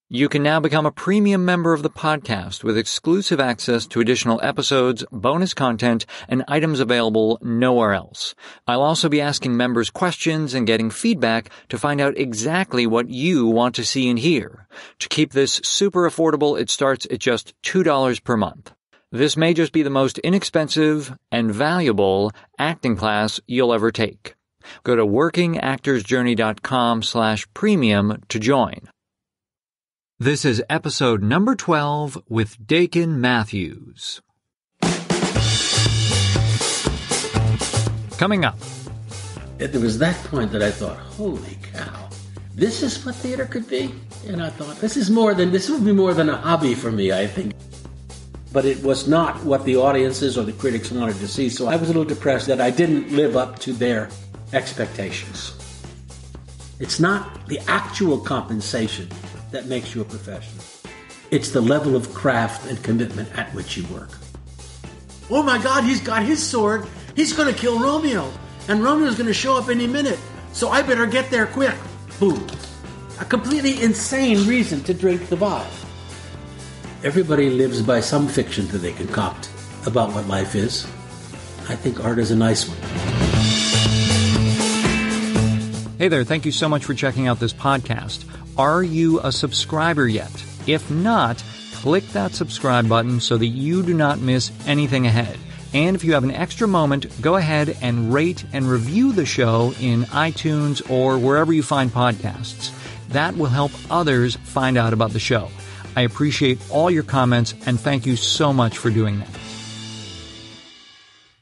You can now become a premium member of the podcast with exclusive access to additional episodes, bonus content, and items available nowhere else. I'll also be asking members questions and getting feedback to find out exactly what you want to see and hear. To keep this super affordable, it starts at just $2 per month. This may just be the most inexpensive and valuable acting class you'll ever take. Go to workingactorsjourney.com/premium to join. This is episode number 12 with Dakin Matthews. Coming up. There was that point that I thought, holy cow, this is what theater could be? And I thought, this would be more than a hobby for me, I think. But it was not what the audiences or the critics wanted to see, so I was a little depressed that I didn't live up to their expectations. It's not the actual compensation that makes you a professional. It's the level of craft and commitment at which you work. Oh my God, he's got his sword. He's going to kill Romeo. And Romeo's going to show up any minute. So I better get there quick. Boom. A completely insane reason to drink the vial. Everybody lives by some fiction that they concoct about what life is. I think art is a nice one. Hey there, thank you so much for checking out this podcast. Are you a subscriber yet? If not, click that subscribe button so that you do not miss anything ahead. And if you have an extra moment, go ahead and rate and review the show in iTunes or wherever you find podcasts. That will help others find out about the show. I appreciate all your comments and thank you so much for doing that.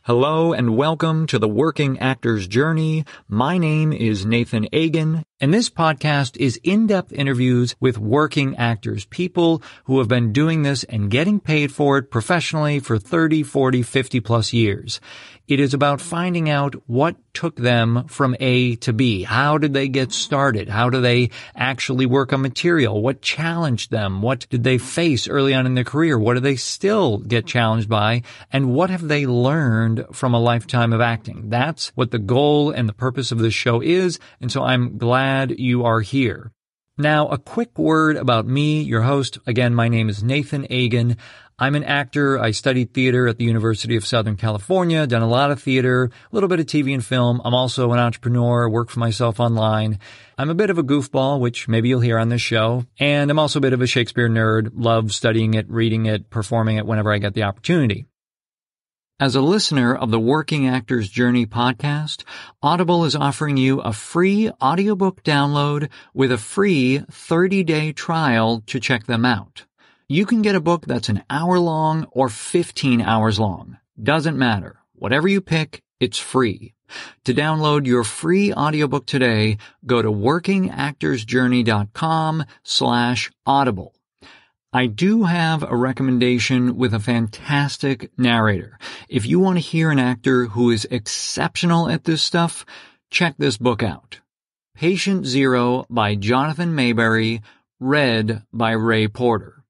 Hello and welcome to the Working Actor's Journey. My name is Nathan Agan, and this podcast is in-depth interviews with working actors, people who have been doing this and getting paid for it professionally for 30, 40, 50 plus years. It is about finding out what took them from A to B. How did they get started? How do they actually work on material? What challenged them? What did they face early on in their career? What do they still get challenged by? And what have they learned from a lifetime of acting? That's what the goal and the purpose of this show is, and so I'm glad you are here. Now, a quick word about me, your host. Again, my name is Nathan Agan. I'm an actor. I studied theater at the University of Southern California, done a lot of theater, a little bit of TV and film. I'm also an entrepreneur, work for myself online. I'm a bit of a goofball, which maybe you'll hear on this show. And I'm also a bit of a Shakespeare nerd, love studying it, reading it, performing it whenever I get the opportunity. As a listener of the Working Actor's Journey podcast, Audible is offering you a free audiobook download with a free 30-day trial to check them out. You can get a book that's an hour long or 15 hours long. Doesn't matter. Whatever you pick, it's free. To download your free audiobook today, go to workingactorsjourney.com/audible. I do have a recommendation with a fantastic narrator. If you want to hear an actor who is exceptional at this stuff, check this book out. Patient Zero by Jonathan Mayberry, read by Ray Porter.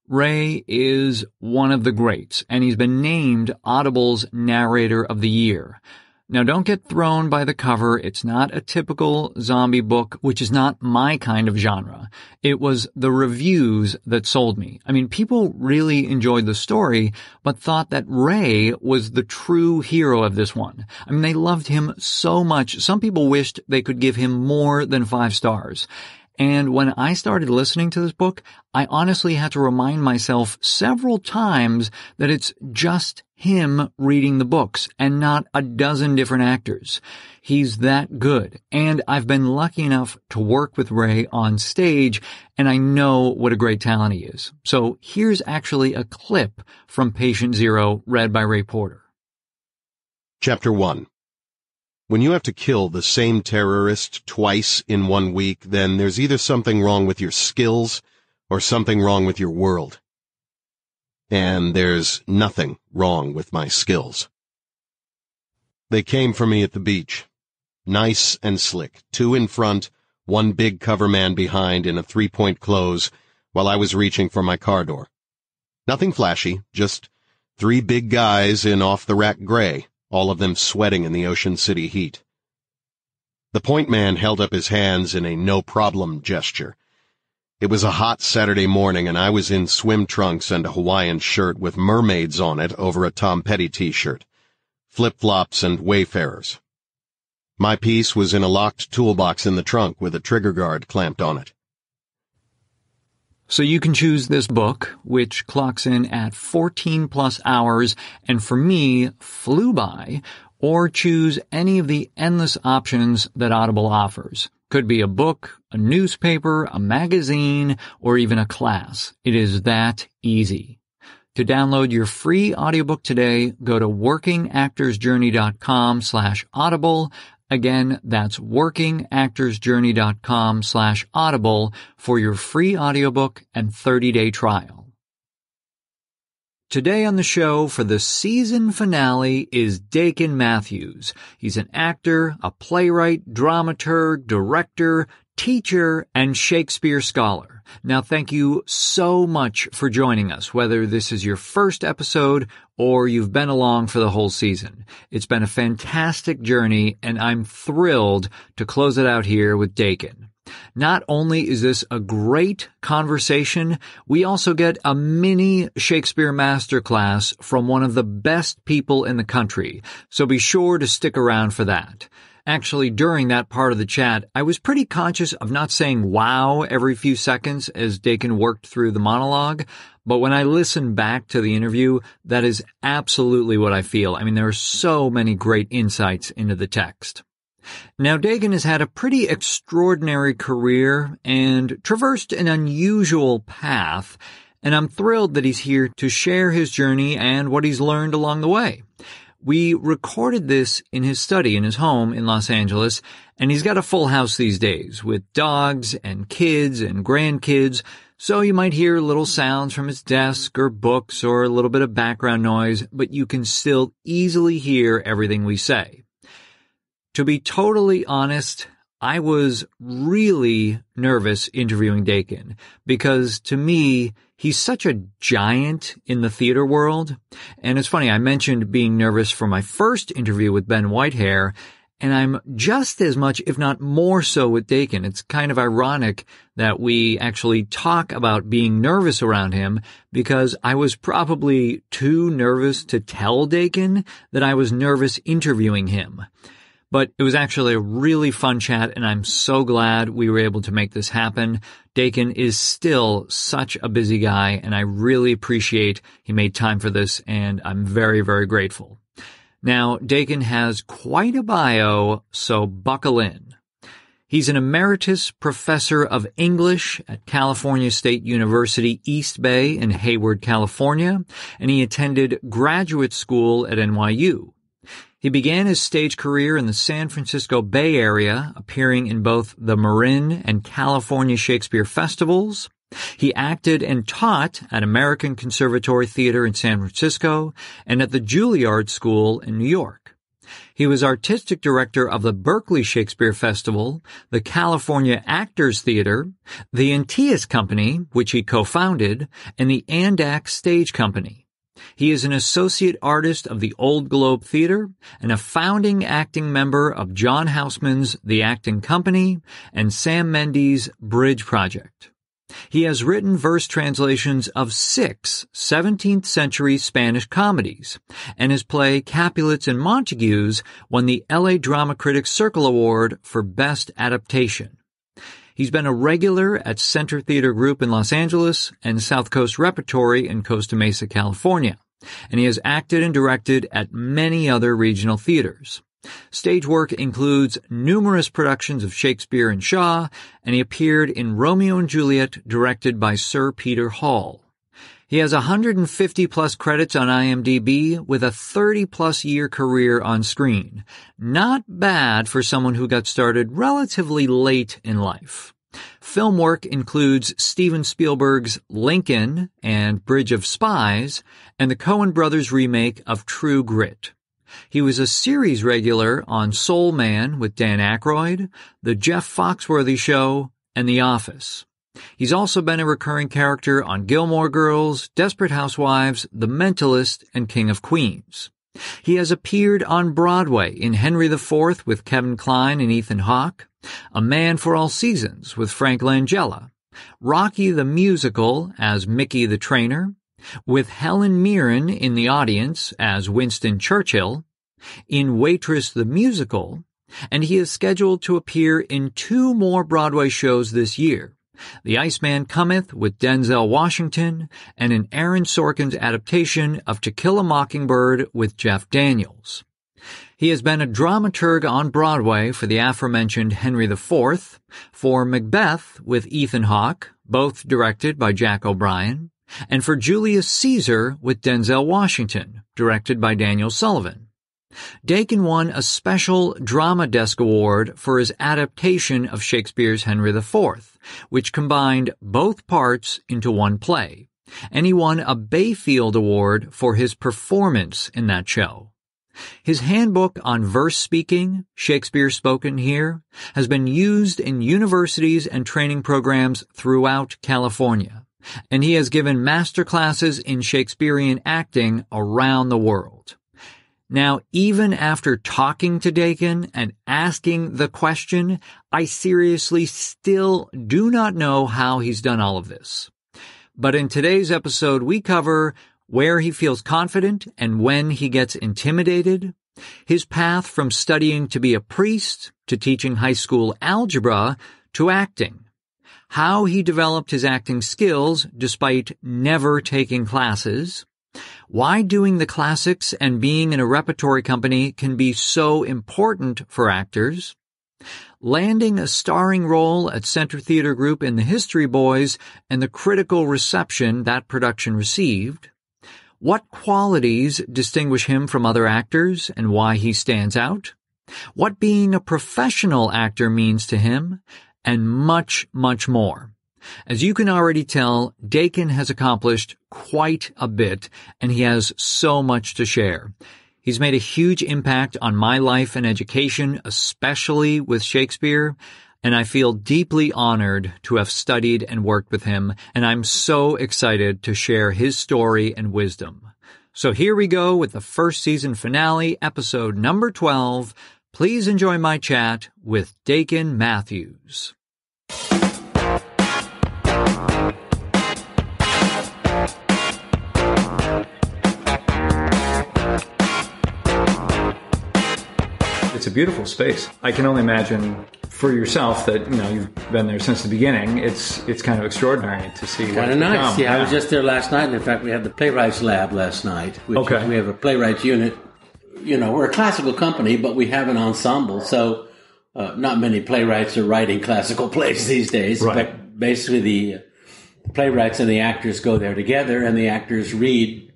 Ray is one of the greats, and he's been named Audible's Narrator of the Year. Now, don't get thrown by the cover. It's not a typical zombie book, which is not my kind of genre. It was the reviews that sold me. I mean, people really enjoyed the story, but thought that Ray was the true hero of this one. I mean, they loved him so much. Some people wished they could give him more than 5 stars. And when I started listening to this book, I honestly had to remind myself several times that it's just him reading the books and not a dozen different actors. He's that good. And I've been lucky enough to work with Ray on stage, and I know what a great talent he is. So here's actually a clip from Patient Zero, read by Ray Porter. Chapter 1. When you have to kill the same terrorist twice in 1 week, then there's either something wrong with your skills or something wrong with your world. And there's nothing wrong with my skills. They came for me at the beach. Nice and slick. 2 in front, 1 big cover man behind in a 3-point close while I was reaching for my car door. Nothing flashy, just 3 big guys in off-the-rack gray, all of them sweating in the Ocean City heat. The point man held up his hands in a no-problem gesture. It was a hot Saturday morning, and I was in swim trunks and a Hawaiian shirt with mermaids on it over a Tom Petty t-shirt, flip-flops and wayfarers. My piece was in a locked toolbox in the trunk with a trigger guard clamped on it. So you can choose this book, which clocks in at 14+ hours, and for me, flew by, or choose any of the endless options that Audible offers. Could be a book, a newspaper, a magazine, or even a class. It is that easy. To download your free audiobook today, go to workingactorsjourney.com/audible. Again, that's workingactorsjourney.com/audible for your free audiobook and 30-day trial. Today on the show for the season finale is Dakin Matthews. He's an actor, a playwright, dramaturg, director, teacher, and Shakespeare scholar. Now, thank you so much for joining us, whether this is your first episode or you've been along for the whole season. It's been a fantastic journey, and I'm thrilled to close it out here with Dakin. Not only is this a great conversation, we also get a mini Shakespeare masterclass from one of the best people in the country, so be sure to stick around for that. Actually, during that part of the chat, I was pretty conscious of not saying wow every few seconds as Dakin worked through the monologue, but when I listen back to the interview, that is absolutely what I feel. I mean, there are so many great insights into the text. Now, Dakin has had a pretty extraordinary career and traversed an unusual path, and I'm thrilled that he's here to share his journey and what he's learned along the way. We recorded this in his study in his home in Los Angeles, and he's got a full house these days with dogs and kids and grandkids, so you might hear little sounds from his desk or books or a little bit of background noise, but you can still easily hear everything we say. To be totally honest, I was really nervous interviewing Dakin because, to me, he's such a giant in the theater world. And it's funny, I mentioned being nervous for my first interview with Ben Whitehair, and I'm just as much, if not more so, with Dakin. It's kind of ironic that we actually talk about being nervous around him because I was probably too nervous to tell Dakin that I was nervous interviewing him. But it was actually a really fun chat, and I'm so glad we were able to make this happen. Dakin is still such a busy guy, and I really appreciate he made time for this, and I'm very, very grateful. Now, Dakin has quite a bio, so buckle in. He's an emeritus professor of English at California State University, East Bay in Hayward, California, and he attended graduate school at NYU. He began his stage career in the San Francisco Bay Area, appearing in both the Marin and California Shakespeare festivals. He acted and taught at American Conservatory Theater in San Francisco and at the Juilliard School in New York. He was artistic director of the Berkeley Shakespeare Festival, the California Actors Theater, the Antaeus Company, which he co-founded, and the Andac Stage Company. He is an associate artist of the Old Globe Theater and a founding acting member of John Houseman's The Acting Company and Sam Mendes' Bridge Project. He has written verse translations of 6 17th-century Spanish comedies, and his play Capulets and Montagues won the LA Drama Critics Circle Award for Best Adaptation. He's been a regular at Center Theater Group in Los Angeles and South Coast Repertory in Costa Mesa, California, and he has acted and directed at many other regional theaters. Stage work includes numerous productions of Shakespeare and Shaw, and he appeared in Romeo and Juliet, directed by Sir Peter Hall. He has 150-plus credits on IMDb with a 30-plus year career on screen. Not bad for someone who got started relatively late in life. Film work includes Steven Spielberg's Lincoln and Bridge of Spies, and the Coen brothers' remake of True Grit. He was a series regular on Soul Man with Dan Aykroyd, The Jeff Foxworthy Show, and The Office. He's also been a recurring character on Gilmore Girls, Desperate Housewives, The Mentalist, and King of Queens. He has appeared on Broadway in Henry IV with Kevin Kline and Ethan Hawke, A Man for All Seasons with Frank Langella, Rocky the Musical as Mickey the Trainer, with Helen Mirren in the audience as Winston Churchill, in Waitress the Musical, and he is scheduled to appear in 2 more Broadway shows this year, The Iceman Cometh with Denzel Washington, and in Aaron Sorkin's adaptation of To Kill a Mockingbird with Jeff Daniels. He has been a dramaturg on Broadway for the aforementioned Henry IV, for Macbeth with Ethan Hawke, both directed by Jack O'Brien, and for Julius Caesar with Denzel Washington, directed by Daniel Sullivan. Dakin won a special Drama Desk Award for his adaptation of Shakespeare's Henry IV, which combined both parts into one play, and he won a Bayfield Award for his performance in that show. His handbook on verse speaking, Shakespeare Spoken Here, has been used in universities and training programs throughout California, and he has given master classes in Shakespearean acting around the world. Now, even after talking to Dakin and asking the question, I seriously still do not know how he's done all of this. But in today's episode, we cover where he feels confident and when he gets intimidated, his path from studying to be a priest to teaching high school algebra to acting, how he developed his acting skills despite never taking classes, why doing the classics and being in a repertory company can be so important for actors, landing a starring role at Center Theater Group in The History Boys and the critical reception that production received, what qualities distinguish him from other actors and why he stands out, what being a professional actor means to him, and much, much more. As you can already tell, Dakin has accomplished quite a bit, and he has so much to share. He's made a huge impact on my life and education, especially with Shakespeare, and I feel deeply honored to have studied and worked with him, and I'm so excited to share his story and wisdom. So here we go with the first season finale, episode number 12. Please enjoy my chat with Dakin Matthews. It's a beautiful space. I can only imagine for yourself that, you've been there since the beginning. It's kind of extraordinary to see kind of nice. Become. Yeah, I was just there last night. And in fact, we had the playwrights lab last night. We have a playwrights unit. We're a classical company, but we have an ensemble. So not many playwrights are writing classical plays these days. Right. But basically the playwrights and the actors go there together, and the actors read,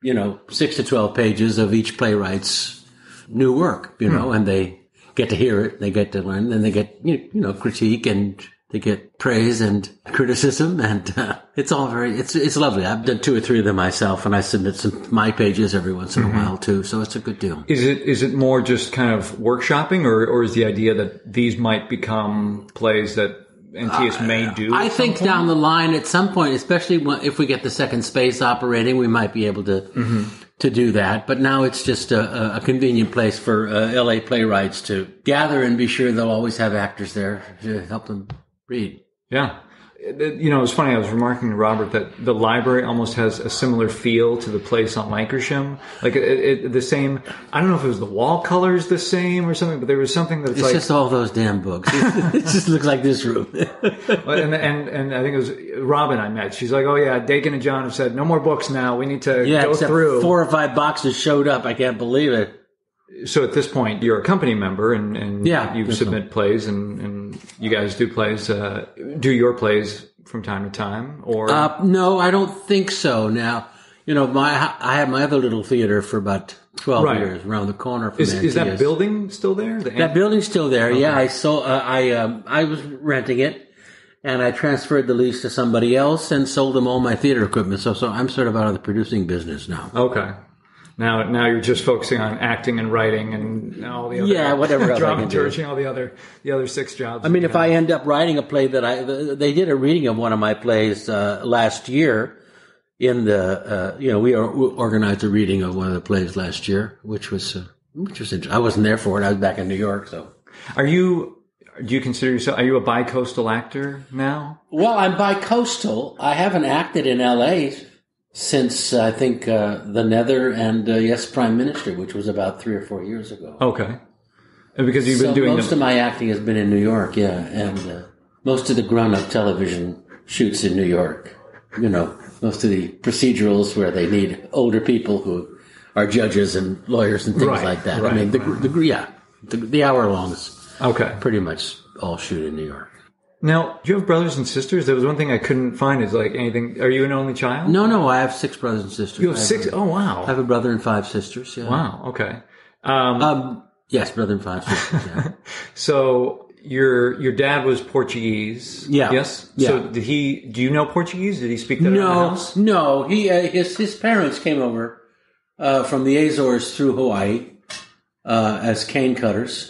6 to 12 pages of each playwright's new work, and they get to hear it, they get to learn, and they get, critique, and they get praise and criticism, and it's all it's lovely. I've done 2 or 3 of them myself, and I submit my pages every once in a while too, so it's a good deal. Is it more just kind of workshopping, or is the idea that these might become plays that NTS may do? I think down the line at some point, especially if we get the second space operating, we might be able to do that. But now it's just a convenient place for LA playwrights to gather and be sure they'll always have actors there to help them read. Yeah. It's funny, I was remarking to Robert that the library almost has a similar feel to the place on Lankershim. Like the same, I don't know if it was the wall colors the same or something, but there was something that's it's just all those damn books. It just looks like this room. and I think it was Robin I met. She's like, oh yeah, Dakin and John have said no more books now. We need to go through. 4 or 5 boxes showed up. I can't believe it. So at this point, you're a company member, and you submit plays, and you guys do plays. Do your plays from time to time, or no? I don't think so. Now, I had my other little theater for about 12 years around the corner from NTS. Is that building still there? That building's still there. Okay. Yeah, I was renting it, and I transferred the lease to somebody else and sold them all my theater equipment. So I'm sort of out of the producing business now. Okay. Now you're just focusing on acting and writing and all the other whatever else dramaturgy, all the other 6 jobs. I mean, if I end up writing a play they did a reading of one of my plays last year in the we organized a reading of one of the plays last year, which was interesting. I wasn't there for it. I was back in New York. So, are you Do you consider yourself, are you a bi-coastal actor now? Well, I'm bi-coastal. I haven't acted in L.A. since, I think, The Nether and Yes, Prime Minister, which was about 3 or 4 years ago. Okay. Because you've been doing... most of my acting has been in New York, yeah. And most of the grown-up television shoots in New York. You know, most of the procedurals where they need older people who are judges and lawyers and things like that. Right, I mean, the hour-longs. Okay. Pretty much all shoot in New York. Now, do you have brothers and sisters? There was one thing I couldn't find is like anything. Are you an only child? No, I have 6 brothers and sisters. You have 6? Oh, wow. I have a brother and 5 sisters, yeah. Wow, okay. Yes, brother and 5 sisters, yeah. So your dad was Portuguese. Yeah. Yes? Yeah. So do you know Portuguese? Did he speak that in the house? No. His parents came over from the Azores through Hawaii as cane cutters.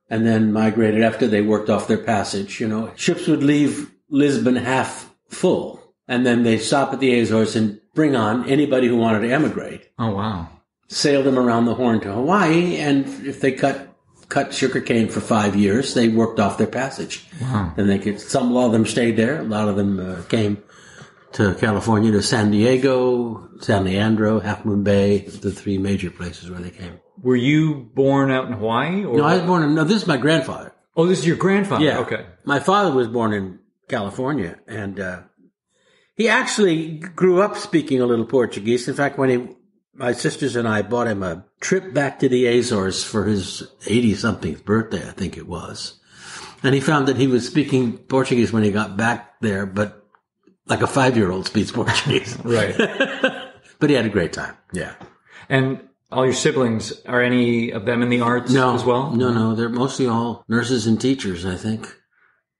And then migrated after they worked off their passage. You know, ships would leave Lisbon half full, and then they stop at the Azores and bring on anybody who wanted to emigrate. Oh, wow. Sail them around the Horn to Hawaii, and if they cut sugarcane for 5 years, they worked off their passage. Wow. And a lot of them stayed there. A lot of them came to California, to San Diego, San Leandro, Half Moon Bay, the 3 major places where they came. Were you born out in Hawaii? Or? No, I was born this is my grandfather. Oh, this is your grandfather? Yeah. Okay. My father was born in California, and he actually grew up speaking a little Portuguese. In fact, my sisters and I bought him a trip back to the Azores for his 80-something birthday, I think it was. And he found that he was speaking Portuguese when he got back there, but like a 5-year-old speaks Portuguese. Right. But he had a great time, yeah. And all your siblings, are any of them in the arts as well? No. They're mostly all nurses and teachers, I think.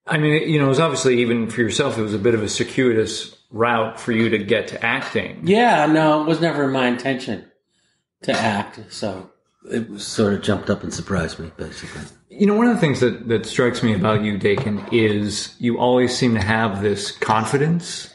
I mean, you know, it was obviously, even for yourself, it was a bit of a circuitous route for you to get to acting. Yeah, no, it was never my intention to act, so it was sort of jumped up and surprised me, basically. You know, one of the things that strikes me about you, Dakin, is you always seem to have this confidence.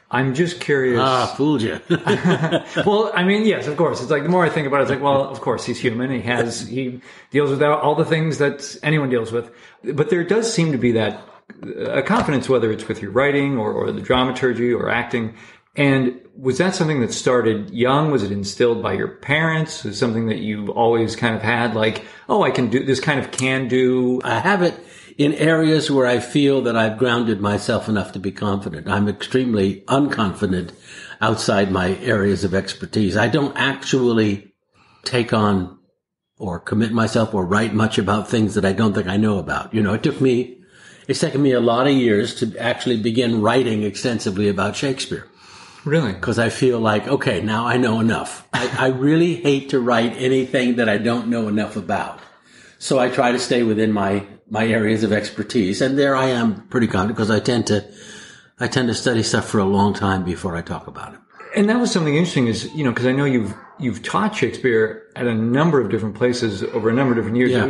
I'm just curious. Fooled you. Well, I mean, yes, of course. It's like, the more I think about it, it's like, well, of course, he's human. He deals with all the things that anyone deals with. But there does seem to be that a confidence, whether it's with your writing or the dramaturgy or acting. And was that something that started young? Was it instilled by your parents? Was it something that you always kind of had, like, oh, I can do this kind of can do? I have it in areas where I feel that I've grounded myself enough to be confident. I'm extremely unconfident outside my areas of expertise. I don't actually take on or commit myself or write much about things that I don't think I know about. You know, it's taken me a lot of years to actually begin writing extensively about Shakespeare. Really? Because I feel like, okay, now I know enough. I really hate to write anything that I don't know enough about. So I try to stay within my areas of expertise, and there I am pretty confident because I tend to study stuff for a long time before I talk about it. And that was something interesting, is, you know, because I know you've taught Shakespeare at a number of different places over a number of different years. Yeah.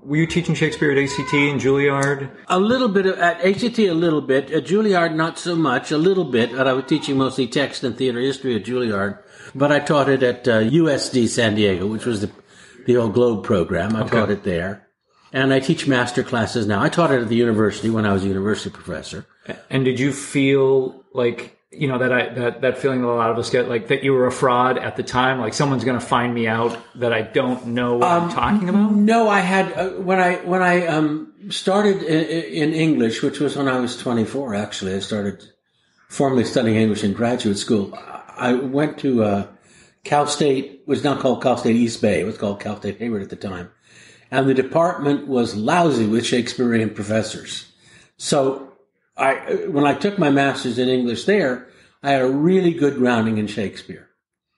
Were you teaching Shakespeare at ACT and Juilliard? A little bit at ACT, a little bit at Juilliard, not so much. A little bit, but I was teaching mostly text and theater history at Juilliard. But I taught it at USD San Diego, which was the old Globe program. I taught it there. And I teach master classes now. I taught it at the university when I was a university professor. And did you feel like, you know, that feeling that a lot of us get, like that you were a fraud at the time? Like, someone's going to find me out that I don't know what I'm talking about? No, I had, when I started in English, which was when I was 24, actually, I started formally studying English in graduate school. I went to Cal State. It was not called Cal State East Bay. It was called Cal State Hayward at the time. And the department was lousy with Shakespearean professors. So when I took my master's in English there, I had a really good grounding in Shakespeare.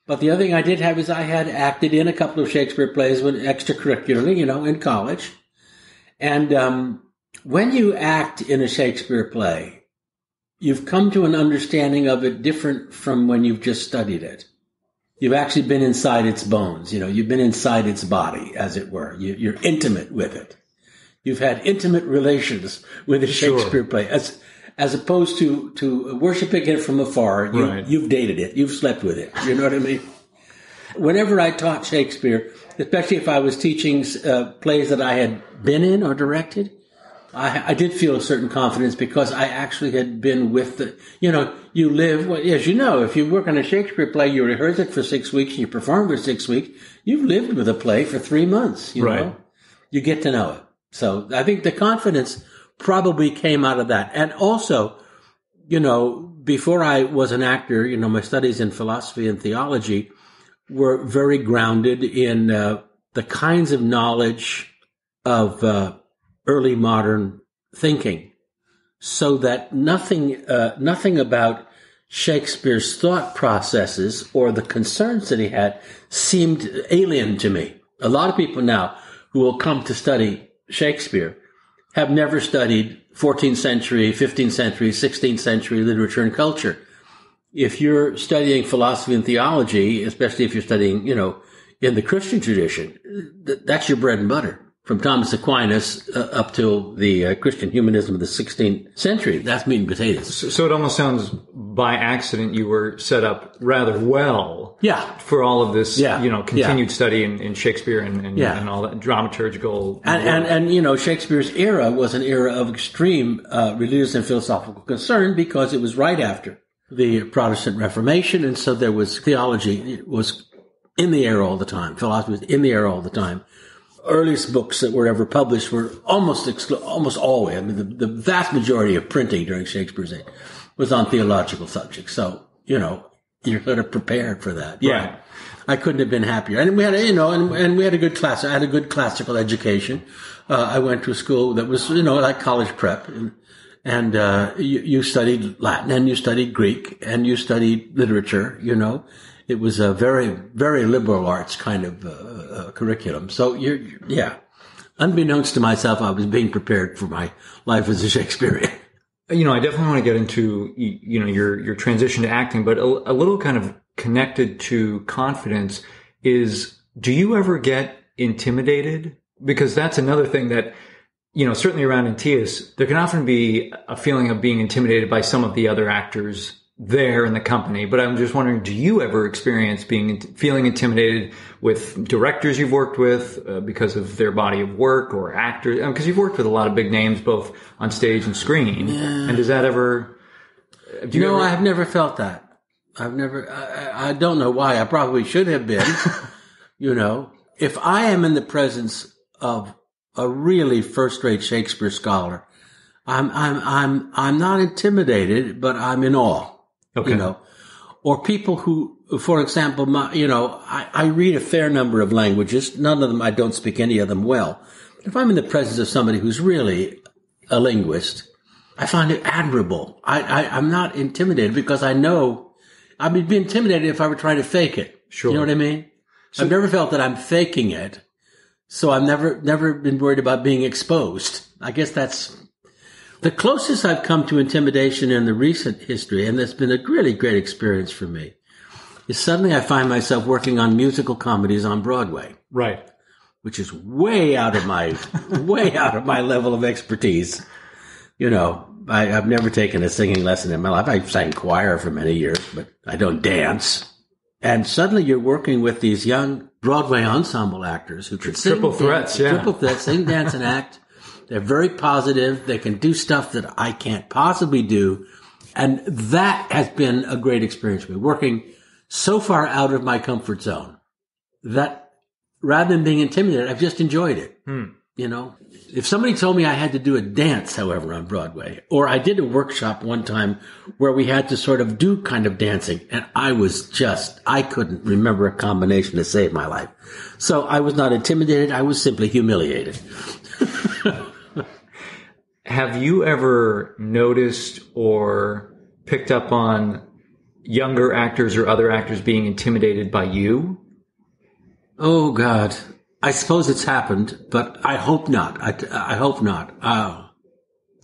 But the other thing I did have is I had acted in a couple of Shakespeare plays extracurricularly, you know, in college. And when you act in a Shakespeare play, you've come to an understanding of it different from when you've just studied it. You've actually been inside its bones. You know, you've been inside its body, as it were. You're intimate with it. You've had intimate relations with a Shakespeare play, as opposed to worshiping it from afar. You've dated it. You've slept with it. You know what I mean? Whenever I taught Shakespeare, especially if I was teaching plays that I had been in or directed, I did feel a certain confidence because I actually had been with the, you live, well, as you know, if you work on a Shakespeare play, you rehearse it for 6 weeks, you perform for 6 weeks, you've lived with a play for 3 months, you know? You get to know it. So I think the confidence probably came out of that. And also, before I was an actor, my studies in philosophy and theology were very grounded in the kinds of knowledge of early modern thinking, so that nothing about Shakespeare's thought processes or the concerns that he had seemed alien to me. A lot of people now who will come to study Shakespeare have never studied 14th century, 15th century, 16th century literature and culture. If you're studying philosophy and theology, especially if you're studying, in the Christian tradition, that's your bread and butter. From Thomas Aquinas up till the Christian humanism of the 16th century. That's meat and potatoes. So it almost sounds by accident you were set up rather well for all of this, continued study in Shakespeare and all that dramaturgical. And Shakespeare's era was an era of extreme religious and philosophical concern because it was right after the Protestant Reformation. And so there was theology was in the air all the time. Philosophy was in the air all the time. Earliest books that were ever published were almost always, the vast majority of printing during Shakespeare's age was on theological subjects. So, you're sort of prepared for that. Yeah. Right. I couldn't have been happier. And we had, and we had a good class. I had a good classical education. I went to a school that was, like college prep. And you studied Latin and you studied Greek and you studied literature, It was a very, very liberal arts kind of curriculum. So unbeknownst to myself, I was being prepared for my life as a Shakespearean. I definitely want to get into, your transition to acting, but a little kind of connected to confidence is, do you ever get intimidated? Because that's another thing that, certainly around Antaeus, there can often be a feeling of being intimidated by some of the other actors there in the company. But I'm just wondering, do you ever experience feeling intimidated with directors you've worked with because of their body of work, or actors? Because you've worked with a lot of big names, both on stage and screen. Yeah. And does that ever... I have never felt that. I don't know why. I probably should have been. If I am in the presence of a really first-rate Shakespeare scholar, I'm not intimidated, but I'm in awe. Okay. Or people who, for example, I read a fair number of languages. None of them, I don't speak any of them well. If I'm in the presence of somebody who's really a linguist, I find it admirable. I'm not intimidated because I know I would be intimidated if I were trying to fake it. Sure. You know what I mean? So, I've never felt that I'm faking it. So I've never been worried about being exposed. I guess that's the closest I've come to intimidation in the recent history, and that's been a really great experience for me, is suddenly I find myself working on musical comedies on Broadway. Right. Which is way out of my level of expertise. I've never taken a singing lesson in my life. I sang choir for many years, but I don't dance. And suddenly you're working with these young Broadway ensemble actors who can sing. Triple threats, sing, dance, and act. They're very positive. They can do stuff that I can't possibly do. And that has been a great experience for me, working so far out of my comfort zone that rather than being intimidated, I've just enjoyed it. If somebody told me I had to do a dance, however, on Broadway, or I did a workshop one time where we had to sort of do kind of dancing, and I couldn't remember a combination to save my life. So I was not intimidated. I was simply humiliated. Have you ever noticed or picked up on younger actors or other actors being intimidated by you? Oh, God. I suppose it's happened, but I hope not. I hope not.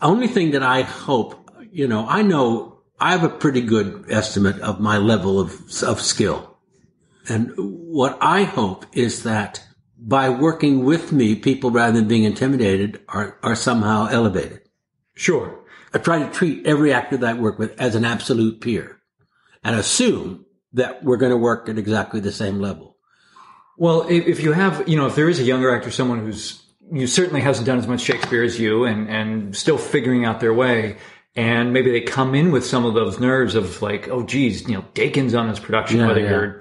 Only thing that I hope, I know I have a pretty good estimate of my level of skill. And what I hope is that by working with me, people, rather than being intimidated, are somehow elevated. Sure. I try to treat every actor that I work with as an absolute peer and assume that we're going to work at exactly the same level. Well, if you have, if there is a younger actor, someone who's, certainly hasn't done as much Shakespeare as you and still figuring out their way. And maybe they come in with some of those nerves of like, oh, geez, Dakin's on this production, whether you're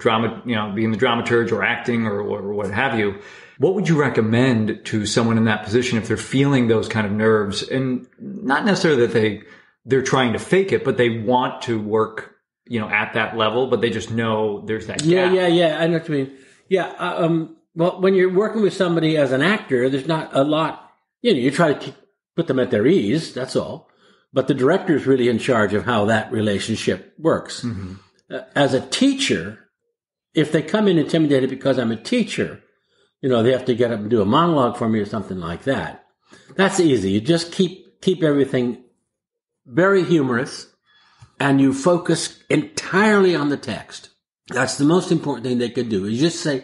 being the dramaturge or acting or what have you. What would you recommend to someone in that position if they're feeling those kind of nerves? And not necessarily that they're trying to fake it, but they want to work, at that level, but they just know there's that gap. Yeah. I know what you mean. Yeah. Well, when you're working with somebody as an actor, there's not a lot, you try to put them at their ease. That's all. But the director is really in charge of how that relationship works. Mm-hmm. As a teacher, if they come in intimidated because I'm a teacher, they have to get up and do a monologue for me or something like that. That's easy. You just keep everything very humorous and you focus entirely on the text. That's the most important thing they could do. You just say,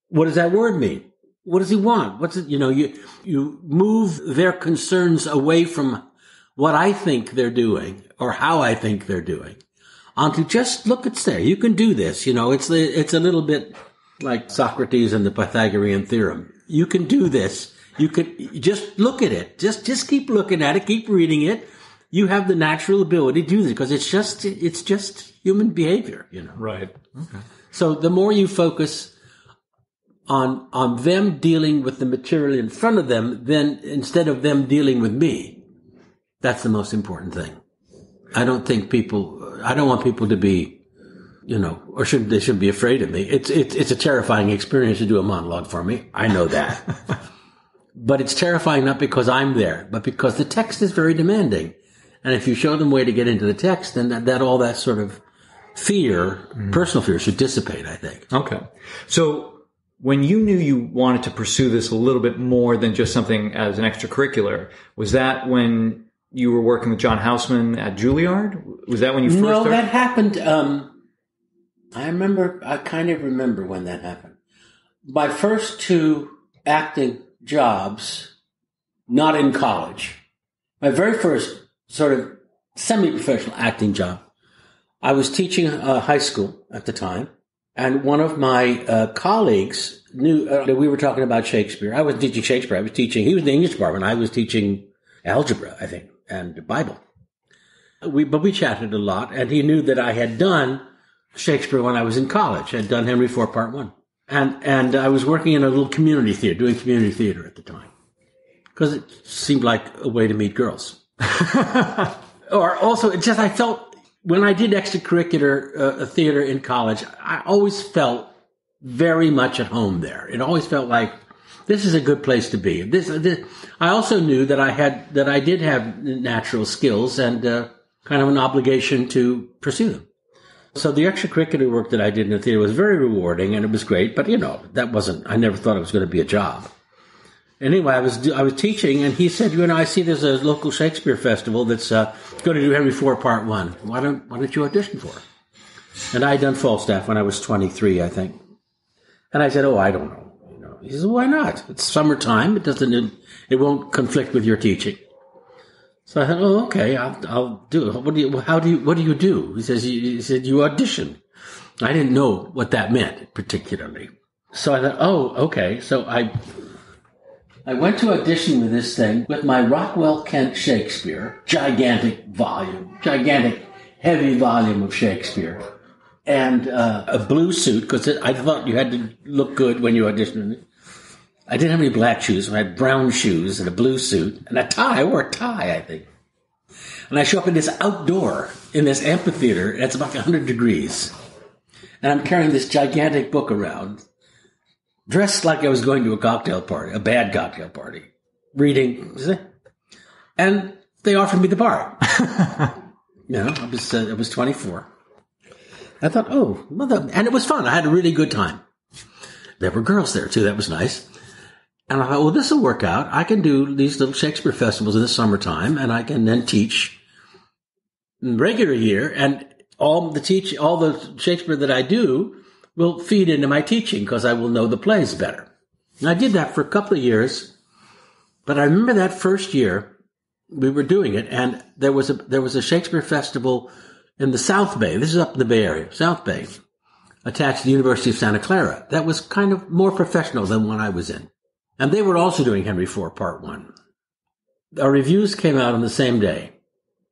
what does that word mean? What does he want? What's it? You move their concerns away from what I think they're doing or how I think they're doing onto just look, it's there. You can do this. It's a little bit like Socrates and the Pythagorean theorem. You can do this. You could just look at it. Just keep looking at it. Keep reading it. You have the natural ability to do this because it's just human behavior, Right. Okay. So the more you focus on them dealing with the material in front of them, then instead of them dealing with me, that's the most important thing. I don't want people to be, they shouldn't be afraid of me. It's a terrifying experience to do a monologue for me. I know that. But it's terrifying not because I'm there, but because the text is very demanding. And if you show them a way to get into the text, then that all that sort of fear, personal fear, should dissipate, I think. Okay. So when you knew you wanted to pursue this a little bit more than just something as an extracurricular, was that when you were working with John Houseman at Juilliard? Was that when you first started? No, that happened. I kind of remember when that happened. My first two acting jobs, not in college. My very first sort of semi-professional acting job, I was teaching high school at the time, and one of my colleagues knew that we were talking about Shakespeare. I wasn't teaching Shakespeare. He was in the English department. I was teaching algebra, I think, and the Bible. But we chatted a lot, and he knew that I had done Shakespeare when I was in college. I had done Henry IV, Part 1. And I was working in a little community theater, doing community theater at the time. Because it seemed like a way to meet girls. Or also, I felt, when I did extracurricular theater in college, I always felt very much at home there. It always felt like, this is a good place to be. I also knew that I did have natural skills and kind of an obligation to pursue them. So the extracurricular work that I did in the theater was very rewarding and it was great, but I never thought it was going to be a job. Anyway, I was teaching and he said, I see there's a local Shakespeare festival that's going to do Henry IV Part 1. Why don't you audition for it? And I had done Falstaff when I was 23, I think. And I said, I don't know. He says, why not? It's summertime. It won't conflict with your teaching. So I thought, okay, I'll do it. What do you do? He said, you audition. I didn't know what that meant particularly. So I thought, okay. So I went to audition with this thing with my Rockwell Kent Shakespeare, gigantic heavy volume of Shakespeare, and a blue suit, because I thought you had to look good when you auditioned. I didn't have any black shoes, so I had brown shoes and a blue suit and a tie. I wore a tie, I think. And I show up in this outdoor, in this amphitheater, and it's about 100 degrees. And I'm carrying this gigantic book around, dressed like I was going to a cocktail party, a bad cocktail party, reading. And they offered me the part. I was 24. I thought, and it was fun. I had a really good time. There were girls there, too. That was nice. And I thought, this will work out. I can do these little Shakespeare festivals in the summertime, and I can then teach regular year, and all the Shakespeare that I do will feed into my teaching because I will know the plays better. And I did that for a couple of years, but I remember that first year we were doing it, and there was a Shakespeare festival in the South Bay. This is up in the Bay Area, South Bay, attached to the University of Santa Clara. That was kind of more professional than one I was in. And they were also doing Henry IV Part 1. Our reviews came out on the same day.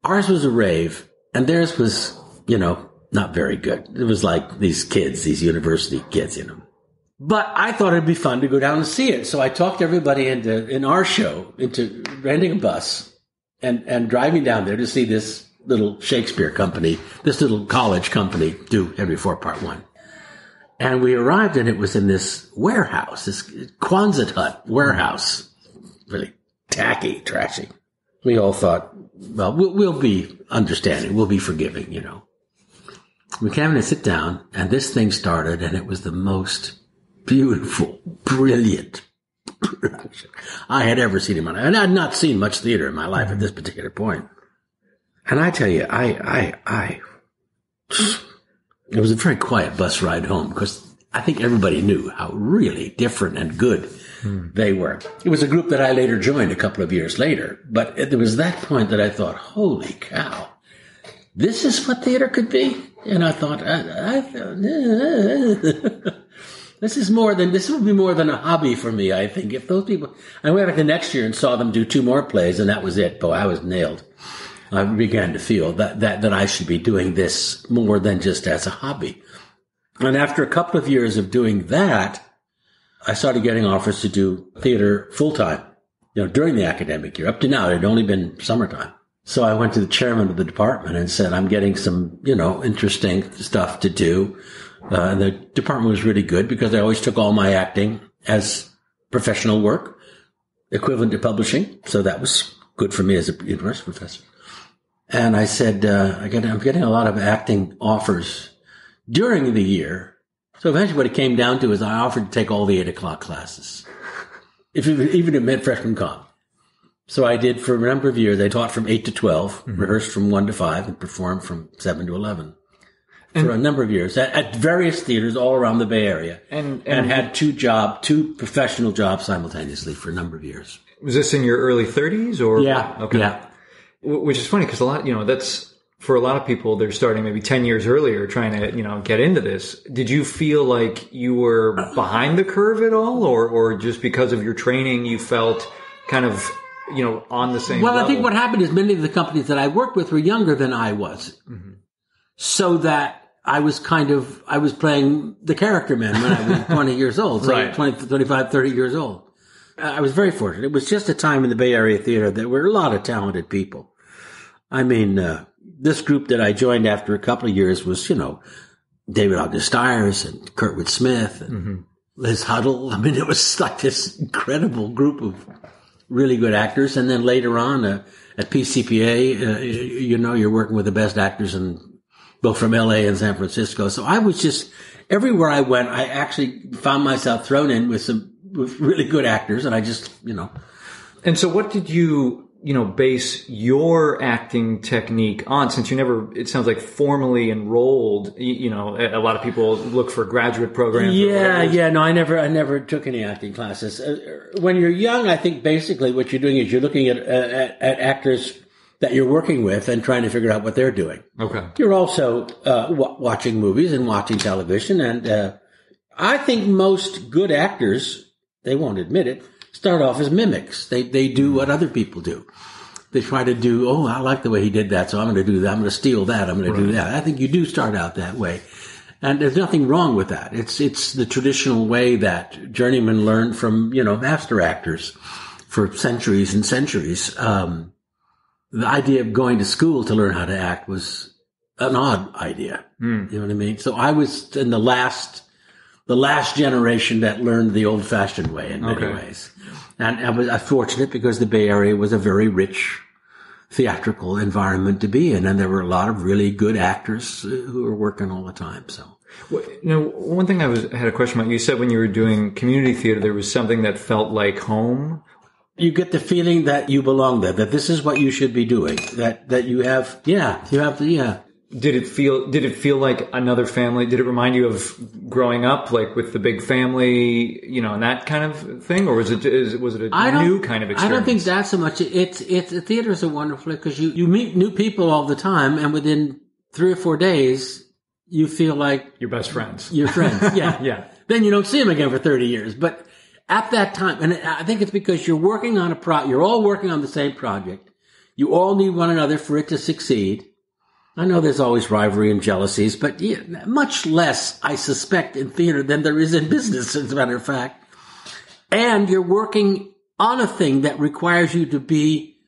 Ours was a rave, and theirs was, not very good. It was like these kids, these university kids, But I thought it'd be fun to go down and see it. So I talked everybody in our show into renting a bus and driving down there to see this little Shakespeare company, this little college company do Henry IV Part 1. And we arrived and it was in this warehouse, this Quonset hut warehouse. Really tacky, trashy. We all thought, well, we'll be understanding. We'll be forgiving, We came in and sit down and this thing started and it was the most beautiful, brilliant production I had ever seen in my life. And I had not seen much theater in my life at this particular point. And I tell you, it was a very quiet bus ride home because I think everybody knew how really different and good they were. It was a group that I later joined a couple of years later, but there was that point that I thought, holy cow, this is what theater could be? And I thought, this would be more than a hobby for me, I think. If those people, I went back the next year and saw them do 2 more plays and that was it. Boy, I was nailed. I began to feel that I should be doing this more than just as a hobby. And after a couple of years of doing that, I started getting offers to do theater full-time, during the academic year. Up to now, it had only been summertime. So I went to the chairman of the department and said, I'm getting some, interesting stuff to do. And the department was really good because I always took all my acting as professional work, equivalent to publishing. So that was good for me as a university professor. And I said, I'm getting a lot of acting offers during the year. So eventually what it came down to is I offered to take all the 8 o'clock classes, even it meant freshman comp. So I did for a number of years. I taught from 8 to 12, rehearsed from 1 to 5, and performed from 7 to 11 for a number of years at various theaters all around the Bay Area, and had 2 professional jobs simultaneously for a number of years. Was this in your early 30s or? Yeah. Okay. Yeah. Which is funny because a lot, that's for a lot of people, they're starting maybe 10 years earlier trying to, get into this. Did you feel like you were behind the curve at all, or just because of your training, you felt kind of, on the same level? I think what happened is many of the companies that I worked with were younger than I was. Mm-hmm. So that I was playing the character man when I was 20 years old. So right. 20, 25, 30 years old. I was very fortunate. It was just a time in the Bay Area theater that were a lot of talented people. I mean, this group that I joined after a couple of years was, David August Stiers and Kurtwood Smith and Liz Huddle. I mean, it was like this incredible group of really good actors. And then later on at PCPA, you're working with the best actors both from LA and San Francisco. So I was just, everywhere I went, I actually found myself thrown in with really good actors. And I just, And so what did you base your acting technique on, since you never, it sounds like, formally enrolled? A lot of people look for graduate programs. No, I never took any acting classes. When you're young, I think basically what you're doing is you're looking at actors that you're working with and trying to figure out what they're doing. Okay. You're also watching movies and watching television, and I think most good actors, they won't admit it, start off as mimics. They do what other people do. They try to do, I like the way he did that, so I'm going to do that. I'm going to steal that. I'm going to do that. I think you do start out that way. And there's nothing wrong with that. It's the traditional way that journeymen learned from, master actors for centuries and centuries. The idea of going to school to learn how to act was an odd idea. You know what I mean? So I was in the last generation that learned the old-fashioned way in many ways. And I was fortunate because the Bay Area was a very rich theatrical environment to be in, and there were a lot of really good actors who were working all the time. So, one thing I had a question about. You said when you were doing community theater, there was something that felt like home. You get the feeling that you belong there, that this is what you should be doing, that you have, Did it feel like another family? Did it remind you of growing up, like with the big family, and that kind of thing? Or was it a new kind of experience? I don't think that so much. Theaters are wonderful because you meet new people all the time, and within 3 or 4 days, you feel like your best friends. Your friends, yeah. Yeah. Then you don't see them again for 30 years. But at that time, and I think it's because you're working on you're all working on the same project. You all need one another for it to succeed. I know there's always rivalry and jealousies, but much less, I suspect, in theater than there is in business, as a matter of fact. And you're working on a thing that requires you to be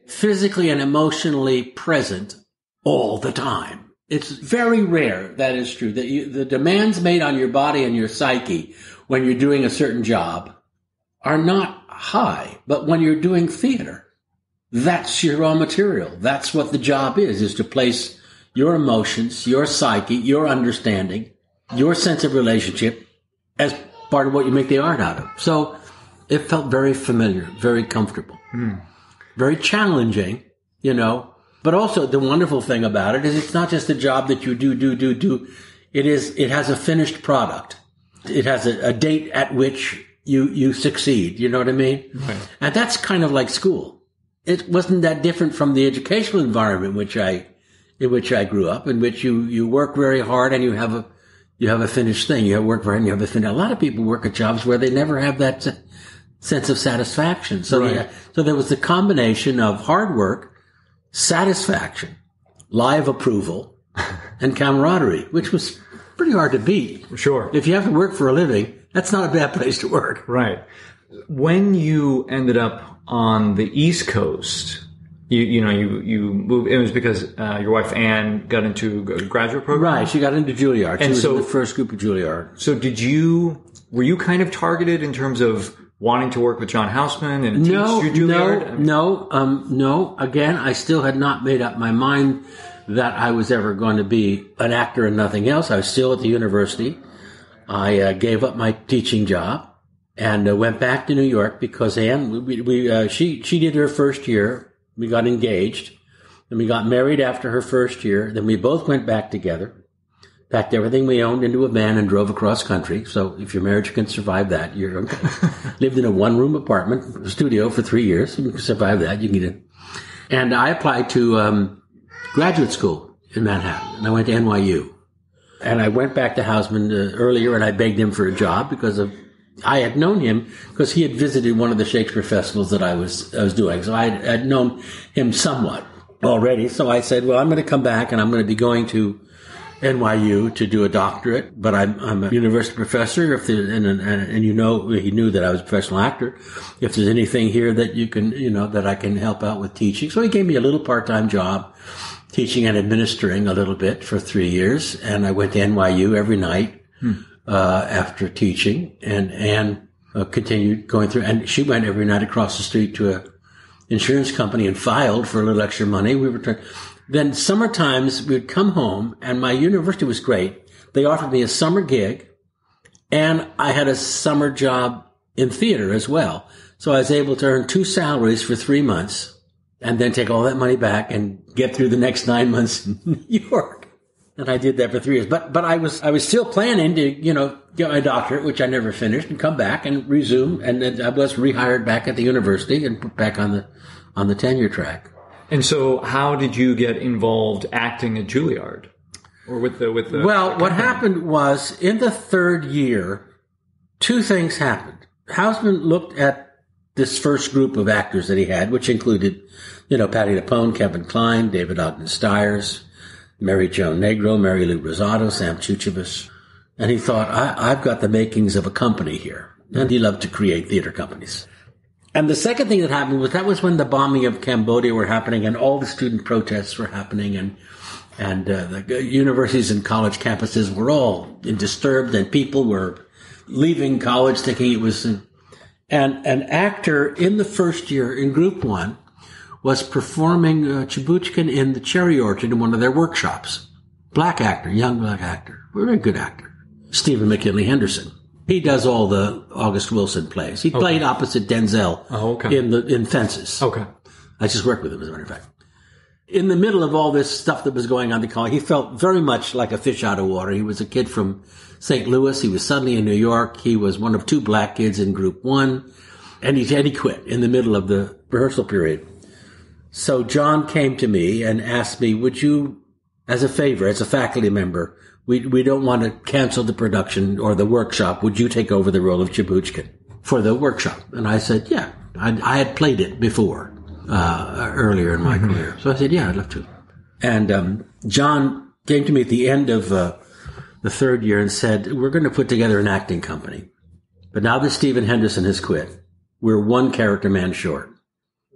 physically and emotionally present all the time. It's very rare, that is true, that the demands made on your body and your psyche when you're doing a certain job are not high. But when you're doing theater, that's your raw material. That's what the job is to place your emotions, your psyche, your understanding, your sense of relationship as part of what you make the art out of. So it felt very familiar, very comfortable, very challenging, But also the wonderful thing about it is it's not just a job that you do. It has a finished product. It has a date at which you succeed. You know what I mean? Right. And that's kind of like school. It wasn't that different from the educational environment in which I grew up, in which you work very hard and you have a finished thing. You have work hard and you have a finished. A lot of people work at jobs where they never have that sense of satisfaction. So right. So there was the combination of hard work, satisfaction, live approval, and camaraderie, which was pretty hard to beat. Sure. If you have to work for a living, that's not a bad place to work. Right. When you ended up on the East Coast, you moved. It was because your wife Anne got into a graduate program, right? She got into Juilliard. She was in the first group of Juilliard. So were you kind of targeted in terms of wanting to work with John Houseman and teach Juilliard? No. Again, I still had not made up my mind that I was ever going to be an actor and nothing else. I was still at the university. I gave up my teaching job. And went back to New York because Anne, she did her first year. We got engaged. Then we got married after her first year. Then we both went back together, packed everything we owned into a van and drove across country. So if your marriage can survive that, you're okay. Lived in a one-room apartment, studio for 3 years. You can survive that. You can get it. And I applied to graduate school in Manhattan. And I went to NYU. And I went back to Houseman earlier and I begged him for a job because I had known him because he had visited one of the Shakespeare festivals that I was doing. So I had known him somewhat already. So I said, well, I'm going to come back and I'm going to be going to NYU to do a doctorate, but I'm a university professor. And he knew that I was a professional actor. If there's anything here that you can, that I can help out with teaching. So he gave me a little part-time job teaching and administering a little bit for 3 years. And I went to NYU every night. After teaching, and Anne continued going through, and she went every night across the street to a insurance company and filed for a little extra money. We returned. Then summer times we'd come home, and my university was great. They offered me a summer gig, and I had a summer job in theater as well. So I was able to earn 2 salaries for 3 months, and then take all that money back and get through the next 9 months in New York. And I did that for 3 years. But I was still planning to, get my doctorate, which I never finished, and come back and resume. And then I was rehired back at the university and put back on the tenure track. And so how did you get involved acting at Juilliard? Or with the Well, what happened was in the 3rd year, 2 things happened. Houseman looked at this first group of actors that he had, which included, Patti LuPone, Kevin Kline, David Ogden Stiers, Mary Jo Negro, Mary Lou Rosado, Sam Chuchivas. And he thought, I've got the makings of a company here. And he loved to create theater companies. And the second thing that happened was that was when the bombing of Cambodia were happening and all the student protests were happening and the universities and college campuses were all disturbed and people were leaving college thinking it was and an actor in the first year in group 1 was performing Chibuchkin in the Cherry Orchard in one of their workshops. Black actor, young black actor, very good actor. Stephen McKinley Henderson. He does all the August Wilson plays. He played opposite Denzel in Fences. Okay. I just worked with him, as a matter of fact. In the middle of all this stuff that was going on in the college, he felt very much like a fish out of water. He was a kid from St. Louis. He was suddenly in New York. He was one of 2 black kids in group 1. And he quit in the middle of the rehearsal period. So John came to me and asked me, would you, as a favor, as a faculty member, we don't want to cancel the production or the workshop. Would you take over the role of Chibuchkin for the workshop? And I said, yeah. I had played it before, earlier in my career. So I said, yeah, I'd love to. And John came to me at the end of the third year and said, we're going to put together an acting company. But now that Stephen Henderson has quit, we're one character man short.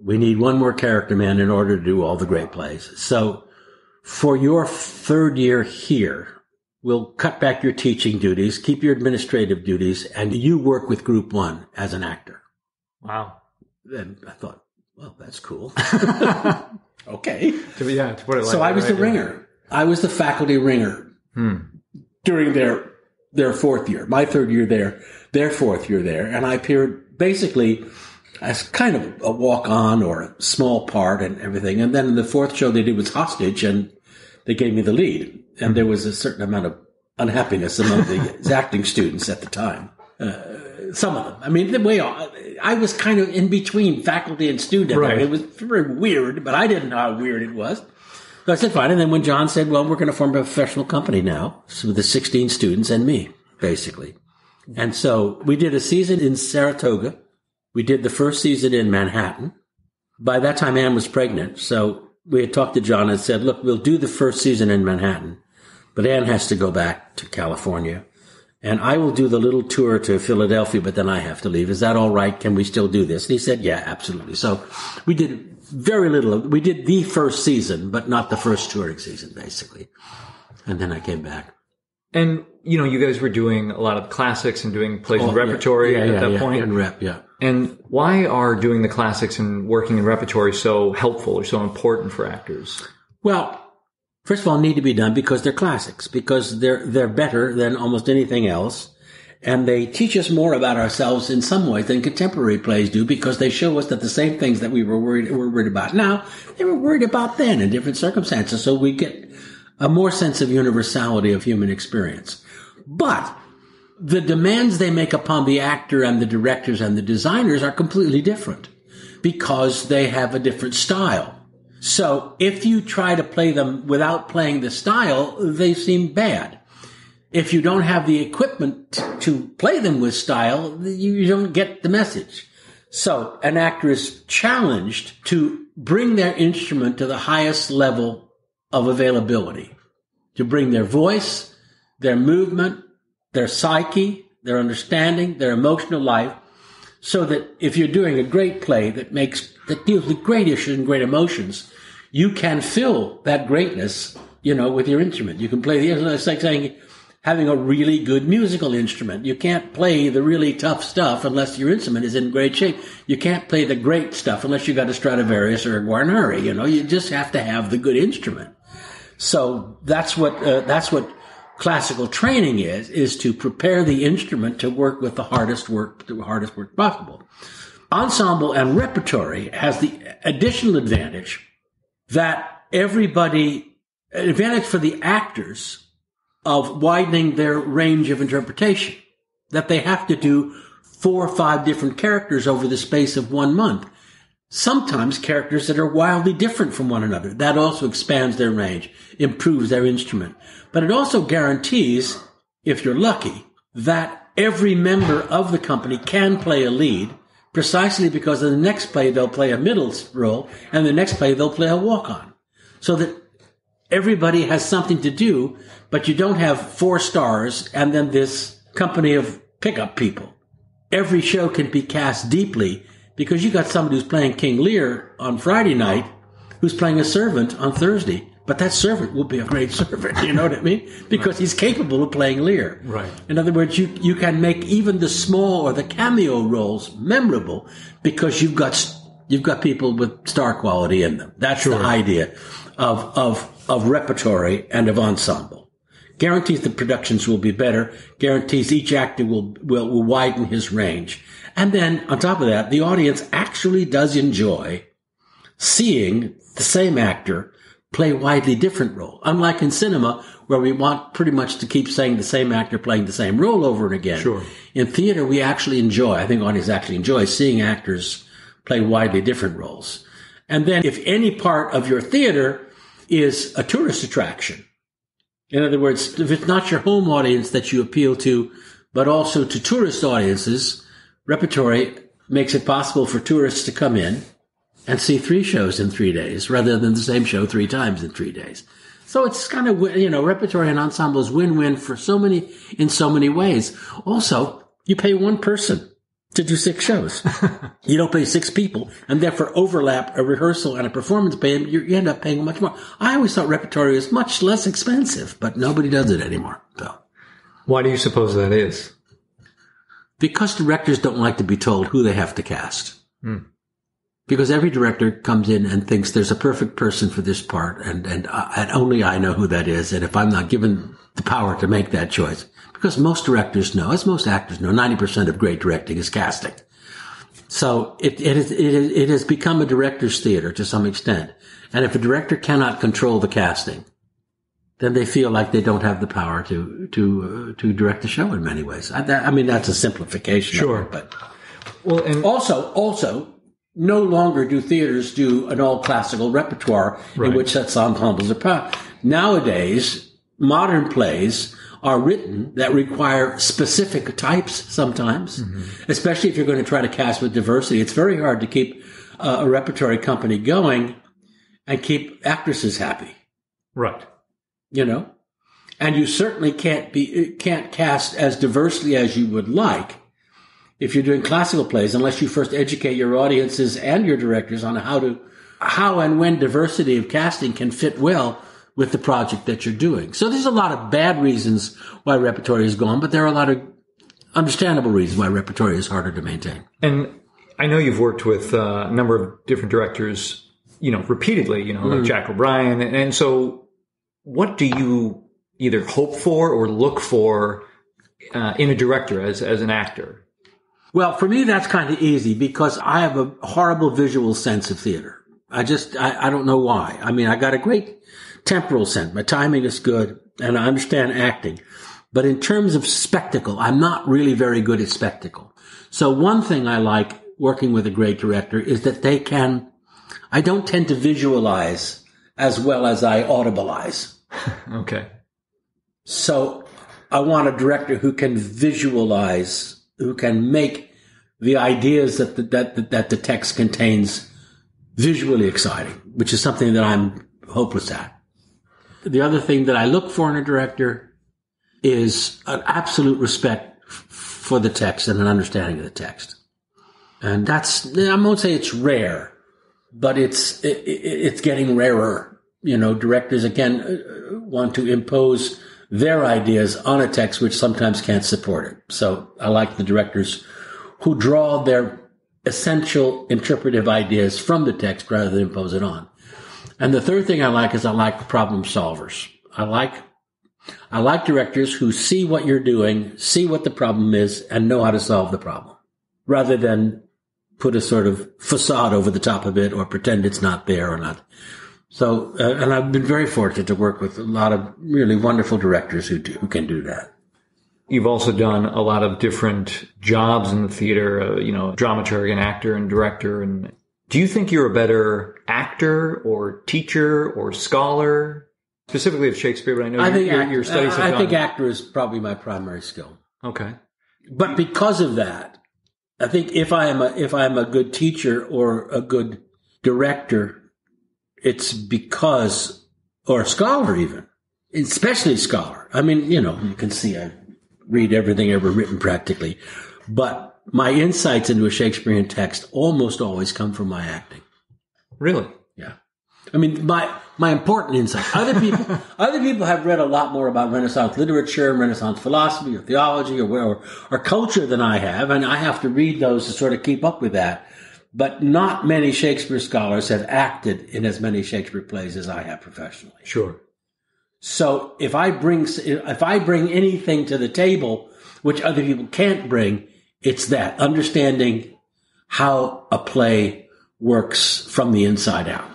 We need one more character man in order to do all the great plays. So for your third year here, we'll cut back your teaching duties, keep your administrative duties, and you work with Group 1 as an actor. Wow. And I thought, well, that's cool. Okay. To put it like so I was the ringer. I was the faculty ringer during their fourth year. My third year there, their fourth year there. And I appeared basically as kind of a walk-on or a small part and everything. And then in the fourth show they did was Hostage, and they gave me the lead. And there was a certain amount of unhappiness among the acting students at the time. Some of them. I mean, the way I was kind of in between faculty and student. Right. It was very weird, but I didn't know how weird it was. So I said, fine. And then when John said, well, we're going to form a professional company now, so with the 16 students and me, basically. And so we did a season in Saratoga. We did the first season in Manhattan. By that time, Anne was pregnant. So we had talked to John and said, look, we'll do the first season in Manhattan, but Anne has to go back to California. And I will do the little tour to Philadelphia, but then I have to leave. Is that all right? Can we still do this? And he said, yeah, absolutely. So we did very little. We did the first season, but not the first touring season, basically. And then I came back. And, you guys were doing a lot of classics and doing plays in repertory at that point. In rep, yeah. And why are doing the classics and working in repertory so helpful or so important for actors? Well, first of all, need to be done because they're classics, because they're better than almost anything else. And they teach us more about ourselves in some ways than contemporary plays do, because they show us that the same things that we're worried about now, they were worried about then in different circumstances. So we get a more sense of universality of human experience. But the demands they make upon the actor and the directors and the designers are completely different because they have a different style. So if you try to play them without playing the style, they seem bad. If you don't have the equipment to play them with style, you don't get the message. So an actor is challenged to bring their instrument to the highest level of availability, to bring their voice, their movement, their psyche, their understanding, their emotional life, so that if you're doing a great play that deals with great issues and great emotions, you can fill that greatness, with your instrument. You can play the instrument. It's like saying having a really good musical instrument. You can't play the really tough stuff unless your instrument is in great shape. You can't play the great stuff unless you've got a Stradivarius or a Guarneri. You just have to have the good instrument. So that's what classical training is to prepare the instrument to work with the hardest work possible. Ensemble and repertory has the additional advantage that advantage for the actors of widening their range of interpretation, that they have to do 4 or 5 different characters over the space of 1 month. Sometimes characters that are wildly different from one another. That also expands their range, improves their instrument. But it also guarantees, if you're lucky, that every member of the company can play a lead, precisely because in the next play they'll play a middle role, and the next play they'll play a walk-on. So that everybody has something to do, but you don't have 4 stars and then this company of pickup people. Every show can be cast deeply, because you got somebody who's playing King Lear on Friday night, who's playing a servant on Thursday, but that servant will be a great servant, you know what I mean? Because he's capable of playing Lear. Right. In other words, you can make even the small or the cameo roles memorable because you've got people with star quality in them. That's the idea of repertory and of ensemble. Guarantees the productions will be better, guarantees each actor will widen his range. And then, on top of that, the audience actually does enjoy seeing the same actor play widely different role. Unlike in cinema, where we want pretty much to keep saying the same actor playing the same role over and again. Sure. In theater, we actually enjoy, I think audience actually enjoy seeing actors play widely different roles. And then, if any part of your theater is a tourist attraction, in other words, if it's not your home audience that you appeal to, but also to tourist audiences, repertory makes it possible for tourists to come in and see 3 shows in 3 days rather than the same show 3 times in 3 days. So it's kind of, repertory and ensemble is win-win in so many ways. Also, you pay one person to do 6 shows. You don't pay 6 people, and therefore overlap a rehearsal and a performance pay, you end up paying much more. I always thought repertory was much less expensive, but nobody does it anymore. So, why do you suppose that is? Because directors don't like to be told who they have to cast. Because every director comes in and thinks there's a perfect person for this part, and only I know who that is, and if I'm not given the power to make that choice. Because most directors know, as most actors know, 90% of great directing is casting. So it has become a director's theater to some extent. And if a director cannot control the casting, then they feel like they don't have the power to direct the show in many ways. I mean, that's a simplification. Sure. Of it, but and also, no longer do theaters do an all classical repertoire in which such ensembles are part. Nowadays, modern plays are written that require specific types sometimes, especially if you're going to try to cast with diversity. It's very hard to keep a repertory company going and keep actresses happy. Right. And you certainly can't cast as diversely as you would like if you're doing classical plays unless you first educate your audiences and your directors on how and when diversity of casting can fit well with the project that you're doing. So there's a lot of bad reasons why repertory is gone, but there are a lot of understandable reasons why repertory is harder to maintain. And I know you've worked with a number of different directors, repeatedly, like Jack O'Brien. And so what do you either hope for or look for in a director as an actor? Well, for me, that's kind of easy because I have a horrible visual sense of theater. I don't know why. I mean, I got a great temporal sense. My timing is good and I understand acting. But in terms of spectacle, I'm not really very good at spectacle. So one thing I like working with a great director is that I don't tend to visualize as well as I audibilize. Okay. So I want a director who can visualize, who can make the ideas that the text contains visually exciting, which is something that I'm hopeless at. The other thing that I look for in a director is an absolute respect for the text and an understanding of the text. And I won't say it's rare, but it's getting rarer. Directors again want to impose their ideas on a text which sometimes can't support it. So I like the directors who draw their essential interpretive ideas from the text rather than impose it on. And the third thing I like is I like problem solvers. I like directors who see what you're doing, see what the problem is, and know how to solve the problem, rather than put a sort of facade over the top of it or pretend it's not there or not. So, and I've been very fortunate to work with a lot of really wonderful directors who can do that. You've also done a lot of different jobs in the theater, dramaturg and actor and director. And do you think you're a better actor or teacher or scholar, specifically of Shakespeare? But I know your studies have I think actor is probably my primary skill. Okay. But because of that, I think if I am a good teacher or a good director, it's because, or a scholar even, especially scholar. I mean, you can see I read everything ever written practically, but my insights into a Shakespearean text almost always come from my acting. Really? Yeah. I mean, my important insight. Other people have read a lot more about Renaissance literature and Renaissance philosophy or theology or culture than I have, and I have to read those to sort of keep up with that. But not many Shakespeare scholars have acted in as many Shakespeare plays as I have professionally. Sure. So if I bring anything to the table which other people can't bring, it's that understanding how a play works from the inside out.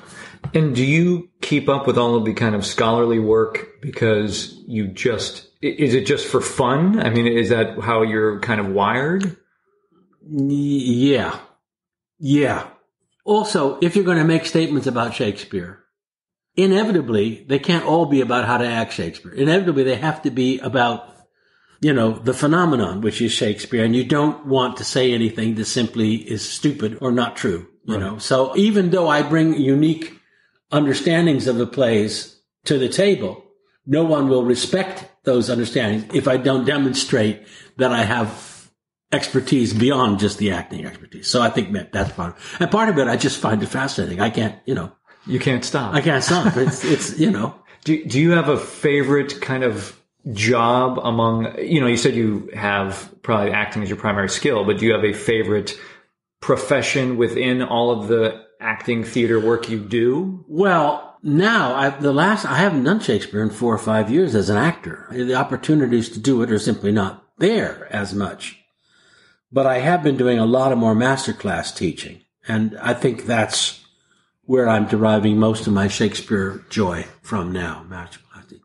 And do you keep up with all of the kind of scholarly work because is it just for fun? I mean, is that how you're kind of wired? Yeah. Yeah. Also, if you're going to make statements about Shakespeare, inevitably, they can't all be about how to act Shakespeare. Inevitably, they have to be about the phenomenon, which is Shakespeare, and you don't want to say anything that simply is stupid or not true, you know. So even though I bring unique understandings of the plays to the table, no one will respect those understandings if I don't demonstrate that I have expertise beyond just the acting expertise. So I think that's part of it. And part of it, I just find it fascinating. I can't, You can't stop. I can't stop. It's Do you have a favorite kind of job among, you said you have probably acting as your primary skill, but do you have a favorite profession within all of the acting theater work you do? Well, now I haven't done Shakespeare in 4 or 5 years as an actor. The opportunities to do it are simply not there as much. But I have been doing a lot of more masterclass teaching. And I think that's where I'm deriving most of my Shakespeare joy from now, masterclass teaching.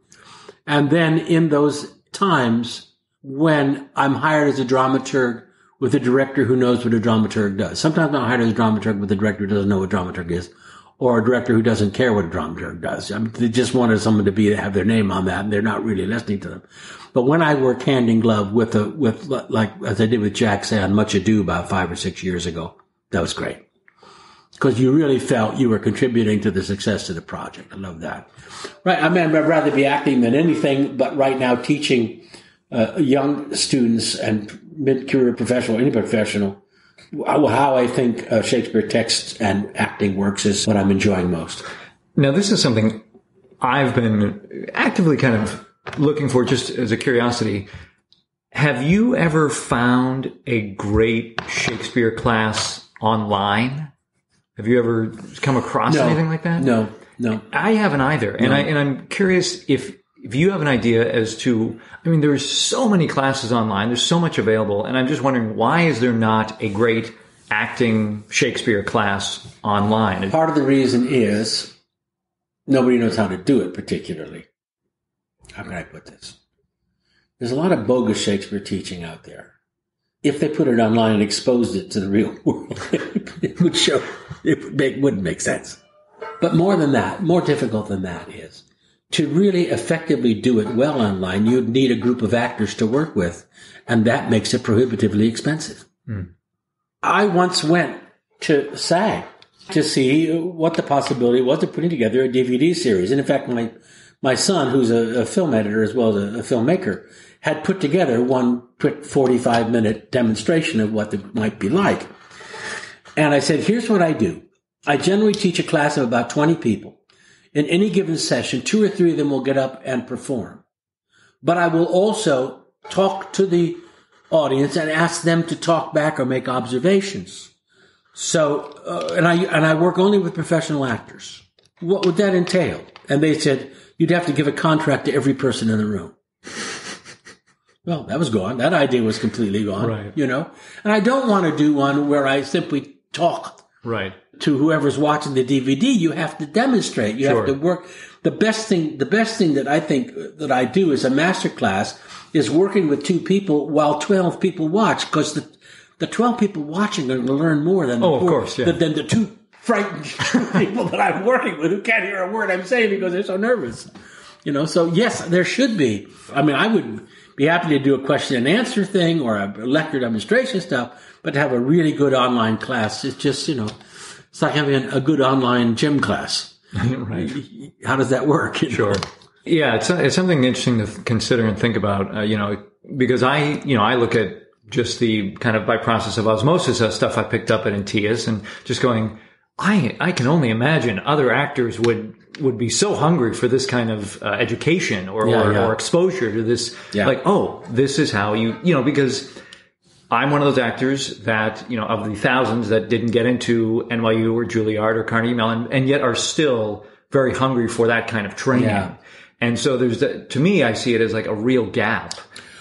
And then in those times when I'm hired as a dramaturg with a director who knows what a dramaturg does. Sometimes I'm hired as a dramaturg with a director who doesn't know what dramaturg is, or a director who doesn't care what a dramaturg does. They just wanted someone to have their name on that, and they're not really listening to them. But when I work hand in glove with like as I did with Jack Say on Much Ado about 5 or 6 years ago, that was great. Because you really felt you were contributing to the success of the project. I love that. Right. I mean, I'd rather be acting than anything, but right now teaching young students and mid-career professional, any professional, how I think Shakespeare text and acting works is what I'm enjoying most. Now, this is something I've been actively kind of looking for just as a curiosity. Have you ever found a great Shakespeare class online? Have you ever come across anything like that? No. I haven't either. And I'm curious if you have an idea as to, there's so many classes online, there's so much available, and I'm just wondering, why is there not a great acting Shakespeare class online? Part of the reason is nobody knows how to do it particularly. How can I put this? There's a lot of bogus Shakespeare teaching out there. If they put it online and exposed it to the real world, it would show, wouldn't make sense. But more than that, more difficult than that is, to really effectively do it well online, you'd need a group of actors to work with, and that makes it prohibitively expensive. I once went to SAG to see what the possibility was of putting together a DVD series. And in fact, my son, who's a film editor as well as a filmmaker, had put together one quick 45-minute demonstration of what it might be like. And I said, here's what I do. I generally teach a class of about 20 people. In any given session, 2 or 3 of them will get up and perform. But I will also talk to the audience and ask them to talk back or make observations. So, and I work only with professional actors. What would that entail? And they said, you'd have to give a contract to every person in the room. Well, that was gone. That idea was completely gone, right. And I don't want to do one where I simply talk right to whoever's watching the DVD. You have to demonstrate. You have to work. The best thing that I think that I do as a master class is working with 2 people while 12 people watch, because the 12 people watching are going to learn more than than the 2 frightened people that I'm working with who can't hear a word I'm saying because they're so nervous. So yes, there should be. I would be happy to do a question and answer thing or a lecture demonstration stuff, but to have a really good online class, it's just, it's like having a good online gym class. Right. How does that work? Sure. Yeah, it's something interesting to consider and think about, because I look at just the kind of by process of osmosis stuff I picked up at Antias and just going, I can only imagine other actors would be so hungry for this kind of education or exposure to this. Yeah. Like, this is how because I'm one of those actors that, of the thousands that didn't get into NYU or Juilliard or Carnegie Mellon and yet are still very hungry for that kind of training. Yeah. And so to me, I see it as like a real gap.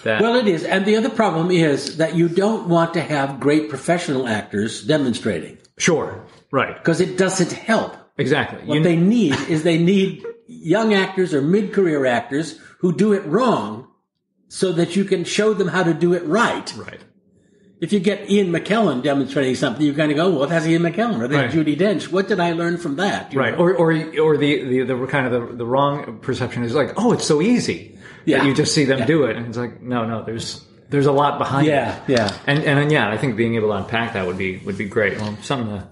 Well, it is. And the other problem is that you don't want to have great professional actors demonstrating. Sure. Right. Because it doesn't help. Exactly. What they need young actors or mid-career actors who do it wrong so that you can show them how to do it right. Right. If you get Ian McKellen demonstrating something, you're going to go, well, that's Ian McKellen, or that's Judi Dench. What did I learn from that? Right. Or the kind of the wrong perception is like, it's so easy. that you just see them do it. And it's like, no, there's a lot behind it. Yeah. And I think being able to unpack that would be great. Well,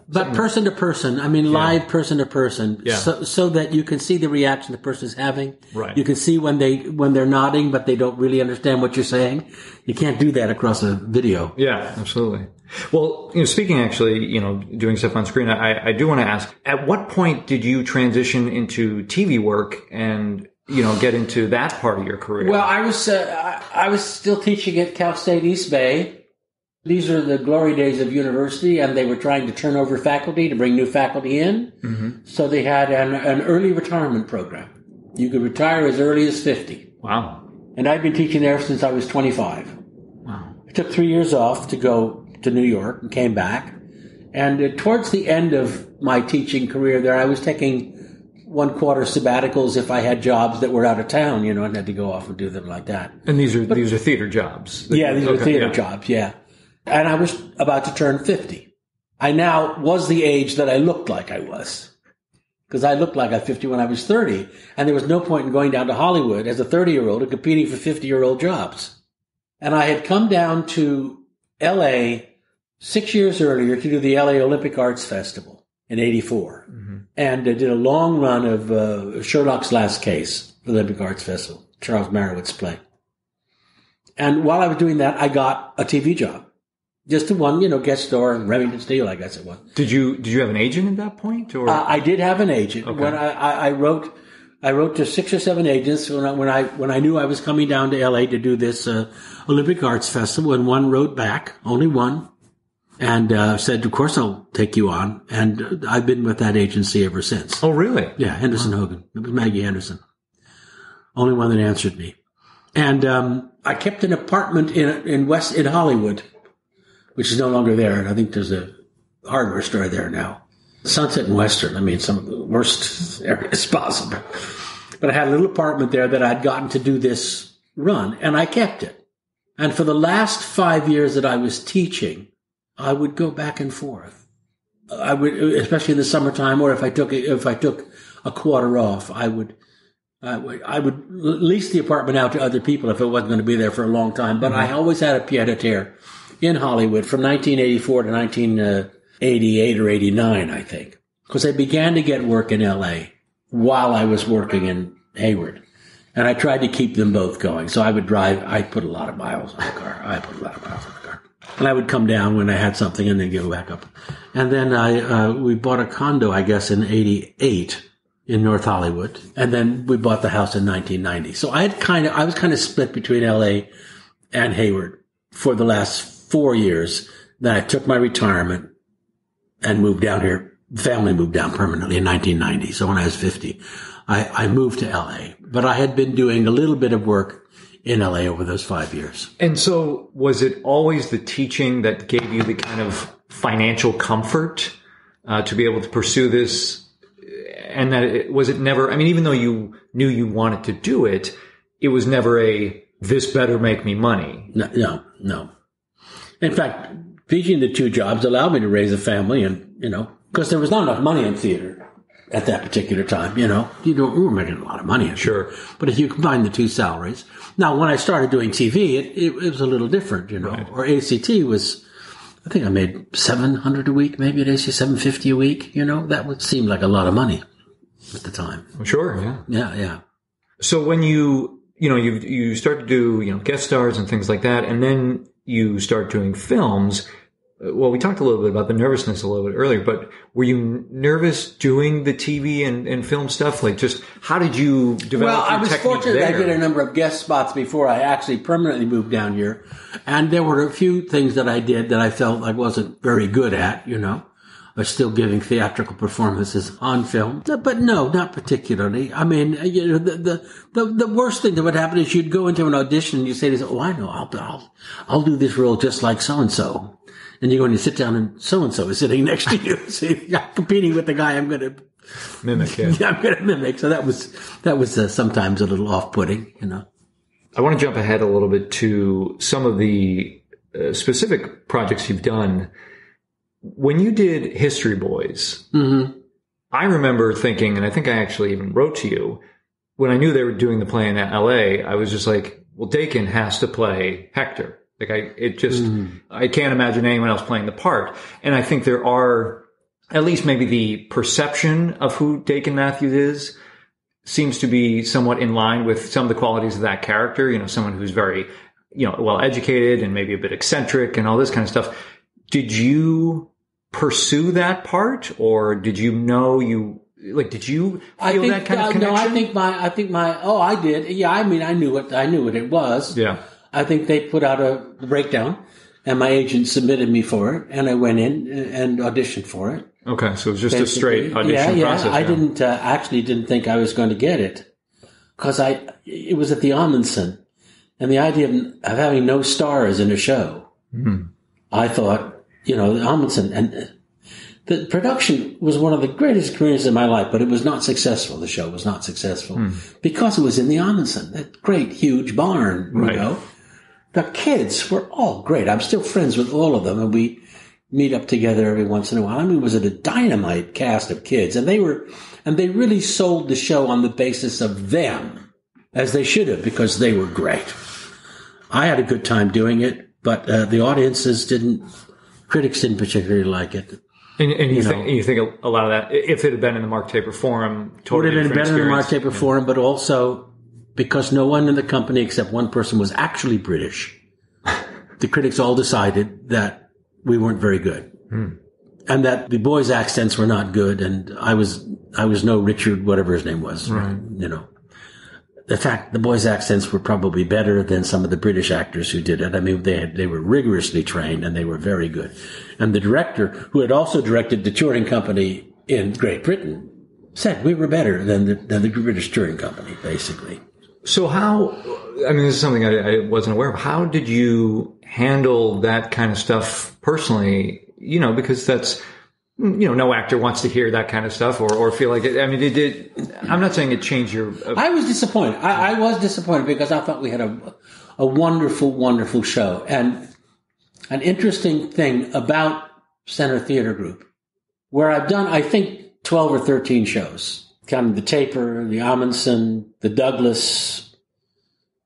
but person to person, live person to person, so that you can see the reaction the person is having. Right. You can see when they're nodding, but they don't really understand what you're saying. You can't do that across a video. Yeah, absolutely. Well, speaking actually, doing stuff on screen, I do want to ask, at what point did you transition into TV work and get into that part of your career? Well, I was still teaching at Cal State East Bay. These are the glory days of university, and they were trying to turn over faculty to bring new faculty in. Mm-hmm. So they had an early retirement program. You could retire as early as 50. Wow. And I'd been teaching there since I was 25. Wow. I took 3 years off to go to New York and came back. And towards the end of my teaching career there, I was taking 1/4 sabbaticals if I had jobs that were out of town, and had to go off and do them like that. And these are theater jobs. Yeah, these are theater jobs, yeah. And I was about to turn 50. I now was the age that I looked like I was. Because I looked like I was 50 when I was 30. And there was no point in going down to Hollywood as a 30-year-old and competing for 50-year-old jobs. And I had come down to L.A. 6 years earlier to do the L.A. Olympic Arts Festival in 84. Mm-hmm. And I did a long run of Sherlock's Last Case, the Olympic Arts Festival, Charles Marowitz play. And while I was doing that, I got a TV job. Just one, guest star in Remington Steele, I guess it was. Did you have an agent at that point? Or I did have an agent. Okay. When I wrote to 6 or 7 agents when I knew I was coming down to L.A. to do this Olympic Arts Festival, and one wrote back, only one, and said, "Of course I'll take you on." And I've been with that agency ever since. Oh, really? Yeah, Henderson Hogan. It was Maggie Henderson. Only one that answered me. And I kept an apartment in Hollywood, which is no longer there. And I think there's a hardware store there now. Sunset and Western. Some of the worst areas possible. But I had a little apartment there that I'd gotten to do this run, and I kept it. And for the last 5 years that I was teaching, I would go back and forth. I would, especially in the summertime, or if I took a quarter off, I would lease the apartment out to other people if it wasn't going to be there for a long time. But I always had a pied-à-terre in Hollywood from 1984 to 1988 or 89, I think, because I began to get work in L.A. while I was working in Hayward. And I tried to keep them both going. So I would drive. I put a lot of miles on the car. And I would come down when I had something and then go back up. And then we bought a condo, I guess, in 88 in North Hollywood. And then we bought the house in 1990. So I was kind of split between LA and Hayward for the last 4 years. Then I took my retirement and moved down here. The family moved down permanently in 1990. So when I was 50, I moved to LA. But I had been doing a little bit of work in LA over those 5 years. And so was it always the teaching that gave you the kind of financial comfort to be able to pursue this? And that was it never, even though you knew you wanted to do it, it was never this better make me money. No. In fact, teaching the two jobs allowed me to raise a family and, because there was not enough money in theater at that particular time, we were making a lot of money. Sure. But if you combine the two salaries. Now, when I started doing TV, it was a little different, Right. Or ACT was, I think I made $700 a week, maybe at ACT, $750 a week, that would seem like a lot of money at the time. Sure, yeah. Yeah. So when you start to do, guest stars and things like that, and then you start doing films. Well, we talked a little bit about the nervousness a little bit earlier, but were you nervous doing the TV and film stuff? Like, just how did you develop your technique? Well, I was fortunate I did a number of guest spots before I actually permanently moved down here. And there were a few things that I did that I felt I wasn't very good at, I was still giving theatrical performances on film. But no, not particularly. The worst thing that would happen is you'd go into an audition and you say, "Oh, I know, I'll do this role just like so-and-so." And you go and you sit down and so-and-so is sitting next to you. So you're competing with the guy I'm going to mimic. Yeah. I'm going to mimic. So that was sometimes a little off-putting, I want to jump ahead a little bit to some of the specific projects you've done. When you did History Boys, I remember thinking, and I think I actually even wrote to you, when I knew they were doing the play in LA, I was just like, well, Dakin has to play Hector. Like I can't imagine anyone else playing the part. And I think there are, at least maybe the perception of who Dakin Matthews is seems to be somewhat in line with some of the qualities of that character. You know, someone who's very, well educated and maybe a bit eccentric and all this kind of stuff. Did you pursue that part, or did you know did you feel that kind of connection? No, I did. Yeah, I mean, I knew what it was. Yeah. I think they put out a breakdown, and my agent submitted me for it, and I went in and auditioned for it. Okay, so it was just a straight audition process. I didn't think I was going to get it, because it was at the Amundsen, and the idea of having no stars in a show, I thought, the Amundsen, and the production was one of the greatest experiences in my life, but it was not successful. The show was not successful because it was in the Amundsen, that great, huge barn, right. The kids were all great. I'm still friends with all of them, and we meet up together every once in a while. I mean, it was a dynamite cast of kids, and they really sold the show on the basis of them, as they should have, because they were great. I had a good time doing it, but the critics didn't particularly like it. And you think a lot of that, if it had been in the Mark Taper Forum, totally would have been better in the Mark Taper Yeah. Forum, but also because no one in the company except one person was actually British, the critics all decided that we weren't very good. And that the boys' accents were not good, and I was no Richard, whatever his name was. Right. In fact, the boys' accents were probably better than some of the British actors who did it. I mean, they were rigorously trained, and they were very good. And the director, who had also directed the touring company in Great Britain, said we were better than the British touring company, basically. So this is something I wasn't aware of. How did you handle that kind of stuff personally? Because that's, no actor wants to hear that kind of stuff or feel like it. I mean, I'm not saying it changed your... I was disappointed. I was disappointed because I thought we had a wonderful, wonderful show. And an interesting thing about Center Theater Group, where I've done, I think, 12 or 13 shows, counting the Taper, the Amundsen, the Douglas,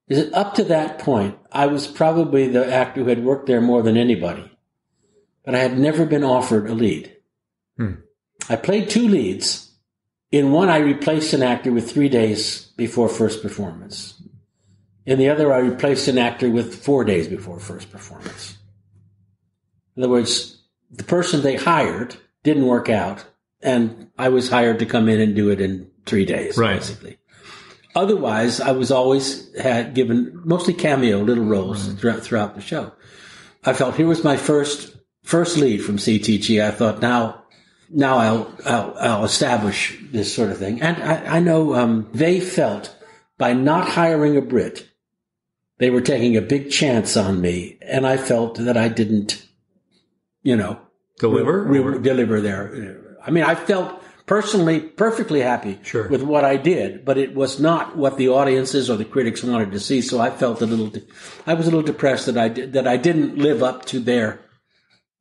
is that up to that point, I was probably the actor who had worked there more than anybody. But I had never been offered a lead. I played 2 leads. In one, I replaced an actor with 3 days before first performance. In the other, I replaced an actor with 4 days before first performance. In other words, the person they hired didn't work out, and I was hired to come in and do it in 3 days, right. Basically. Otherwise, I was always given mostly cameo little roles throughout the show. I felt here was my first lead from CTG. I thought now I'll establish this sort of thing. And I know they felt by not hiring a Brit, they were taking a big chance on me, and I felt that I didn't, deliver there. I mean, I felt personally perfectly happy with what I did, but it was not what the audiences or the critics wanted to see. So I felt I was a little depressed that I didn't live up to their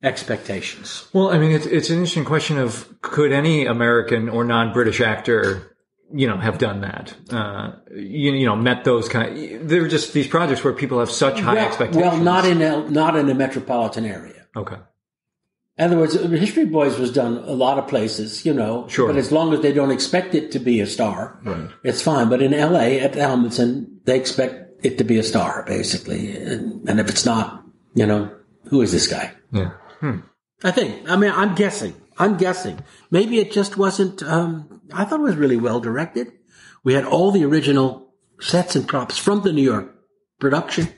expectations. Well, I mean, it's an interesting question of could any American or non-British actor, have done that? Met those they're just these projects where people have such high expectations. Well, not in a metropolitan area. Okay. In other words, History Boys was done a lot of places, Sure. But as long as they don't expect it to be a star, right. It's fine. But in LA at Hamilton, they expect it to be a star, basically. And if it's not, who is this guy? Yeah. I think. I mean, I'm guessing. Maybe it just wasn't, I thought it was really well directed. We had all the original sets and props from the New York production,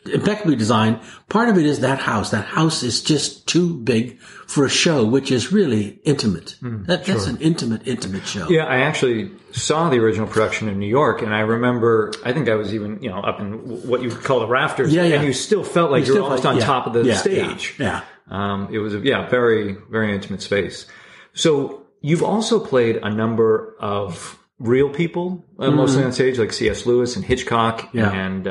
impeccably designed. Part of it is that house. That house is just too big for a show, which is really intimate. That's an intimate show. Yeah, I actually saw the original production in New York, and I remember, I think I was even, up in what you would call the rafters. Yeah. And you still felt like you were almost on top of the stage. Yeah. It was a very, very intimate space. So you've also played a number of real people, mostly on stage, like C.S. Lewis and Hitchcock and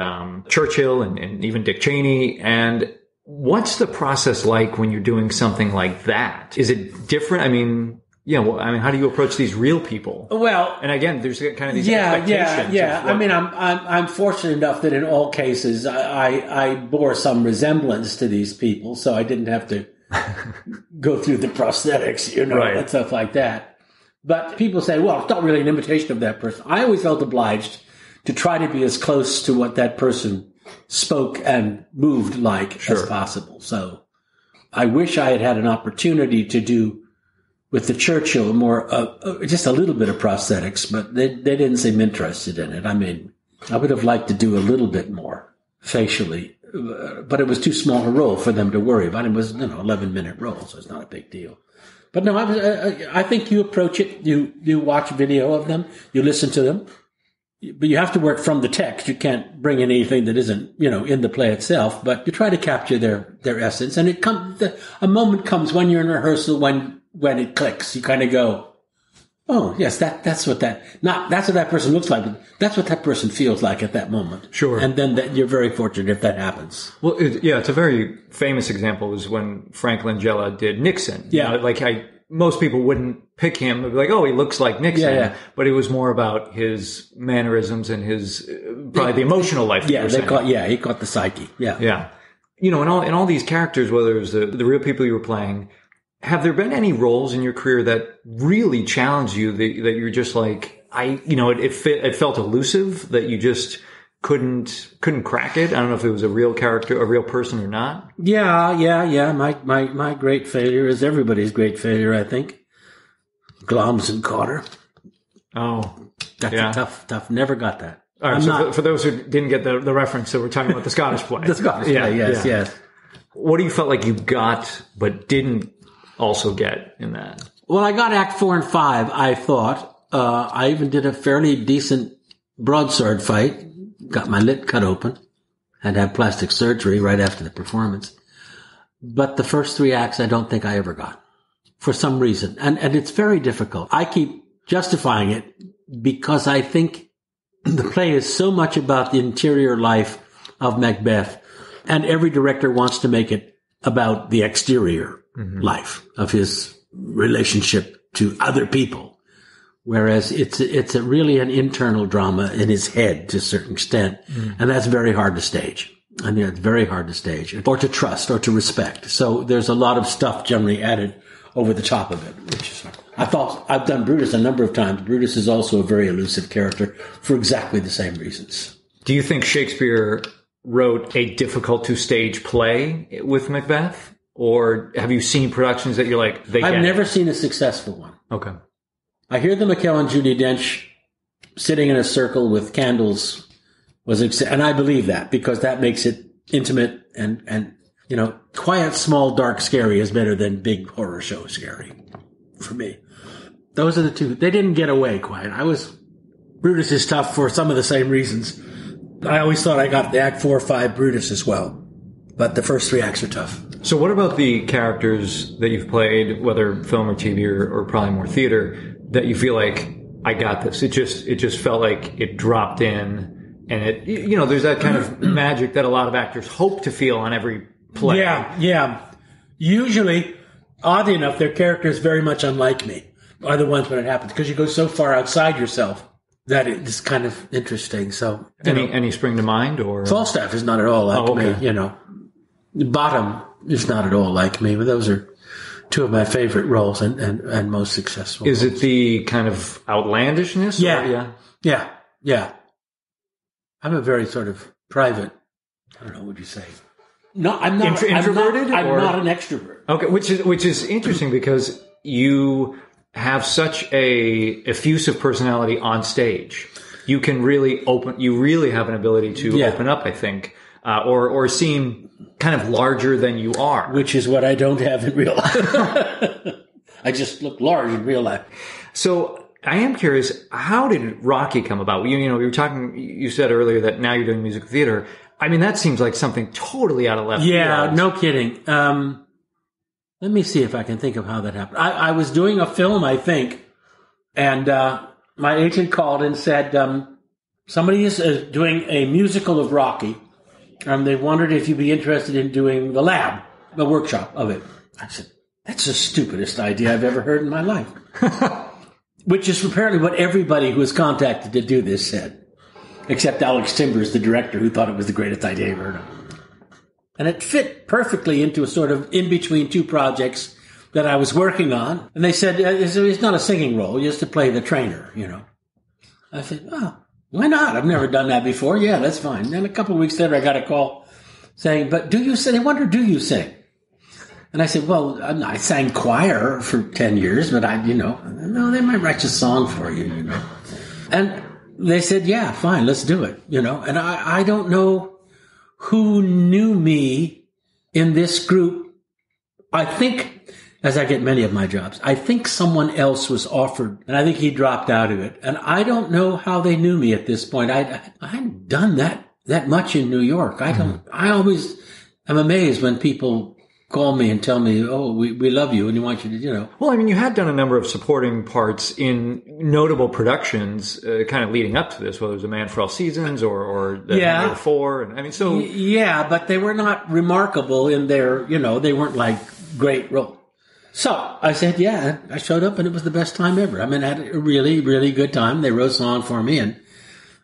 Churchill and even Dick Cheney. And what's the process like when you're doing something like that? Is it different? I mean, Yeah, well, I mean, how do you approach these real people? Well, and again, there's kind of these expectations. Yeah. I mean, I'm fortunate enough that in all cases I bore some resemblance to these people, so I didn't have to go through the prosthetics, right, and stuff like that. But people say, well, it's not really an imitation of that person. I always felt obliged to try to be as close to what that person spoke and moved like as possible. So I wish I had had an opportunity to do with the Churchill more, just a little bit of prosthetics, but they didn't seem interested in it. I mean, I would have liked to do a little bit more facially, but it was too small a role for them to worry about. It was, 11-minute role, so it's not a big deal. But no, I think you approach it, you watch video of them, you listen to them, but you have to work from the text. You can't bring in anything that isn't, in the play itself, but you try to capture their essence. And a moment comes when you're in rehearsal when it clicks. You kind of go, oh, yes, that's what that person looks like. But that's what that person feels like at that moment. Sure. And then you're very fortunate if that happens. Well, it's a very famous example is when Frank Langella did Nixon. Yeah. Most people wouldn't pick him. They'd be like, oh, he looks like Nixon. Yeah. But it was more about his mannerisms and his, probably the emotional life. Yeah, he caught the psyche. Yeah. Yeah. In all these characters, whether it was the real people you were playing, have there been any roles in your career that really challenged you that you're just like, it felt elusive, that you just couldn't crack it? I don't know if it was a real character, a real person or not. Yeah. My great failure is everybody's great failure, I think. Gloms and Cotter. Oh, that's a tough. Never got that. All right. For those who didn't get the reference, so we're talking about the Scottish play. The Scottish play, yes. What do you felt like you got but didn't also get in that? Well, I got Act 4 and 5, I thought. I even did a fairly decent broadsword fight. Got my lip cut open. Had to have plastic surgery right after the performance. But the first 3 acts I don't think I ever got. For some reason. And it's very difficult. I keep justifying it because I think the play is so much about the interior life of Macbeth. And every director wants to make it about the exterior life of his relationship to other people. Whereas it's really an internal drama in his head to a certain extent. And that's very hard to stage. I mean, it's very hard to stage or to trust or to respect. So there's a lot of stuff generally added over the top of it, which is, I thought I've done Brutus a number of times. Brutus is also a very elusive character for exactly the same reasons. Do you think Shakespeare wrote a difficult to stage play with Macbeth? Or have you seen productions that you're like, I've never seen a successful one. Okay. I hear the McKellen Judi Dench sitting in a circle with candles and I believe that because that makes it intimate and quiet, small, dark, scary is better than big horror show scary for me. Those are the two. They didn't get away quiet. Brutus is tough for some of the same reasons. I always thought I got the Act 4 or 5 Brutus as well, but the first 3 acts are tough. So what about the characters that you've played, whether film or TV or probably more theater, that you feel like, I got this? It just felt like it dropped in and there's that kind of magic that a lot of actors hope to feel on every play. Yeah. Usually, oddly enough, their characters very much unlike me are the ones when it happens because you go so far outside yourself that it's kind of interesting. So, any spring to mind or? Falstaff is not at all like me, Bottom is not at all like me, but those are 2 of my favorite roles and most successful. Is roles. It the kind of outlandishness? Yeah. I'm a very sort of private, I don't know, what would you say? No, I'm not. Introverted? I'm not an extrovert. Okay, which is interesting because you have such a effusive personality on stage. You can really you really have an ability to open up, I think. Or seem kind of larger than you are. Which is what I don't have in real life. I just look large in real life. So I am curious, how did Rocky come about? You said earlier that now you're doing musical theater. I mean, that seems like something totally out of left field. Yeah, no kidding. Let me see if I can think of how that happened. I was doing a film, I think, and my agent called and said, somebody is doing a musical of Rocky. They wondered if you'd be interested in doing the workshop of it. I said, That's the stupidest idea I've ever heard in my life. Which is apparently what everybody who was contacted to do this said. Except Alex Timbers, the director, who thought it was the greatest idea I ever heard of. And it fit perfectly into a sort of in-between two projects that I was working on. And they said, it's not a singing role, just to play the trainer, you know. I said, oh, why not? I've never done that before. Yeah, that's fine. Then a couple of weeks later, I got a call saying, but do you sing? They wonder, do you sing? And I said, well, I sang choir for 10 years, but no, they might write a song for you, you know. And they said, yeah, fine, let's do it, you know. And I don't know who knew me in this group. I think, as I get many of my jobs, I think someone else was offered, and I think he dropped out of it. And I don't know how they knew me at this point. I hadn't done that much in New York. I always am amazed when people call me and tell me, oh, we love you and we want you to, you know. Well, I mean, you had done a number of supporting parts in notable productions kind of leading up to this, whether it was A Man for All Seasons or The Year Before. And I mean, so. Yeah, but they were not remarkable in their, you know, they weren't like great roles. So I said, yeah, I showed up and it was the best time ever. I mean, I had a really, really good time. They wrote a song for me and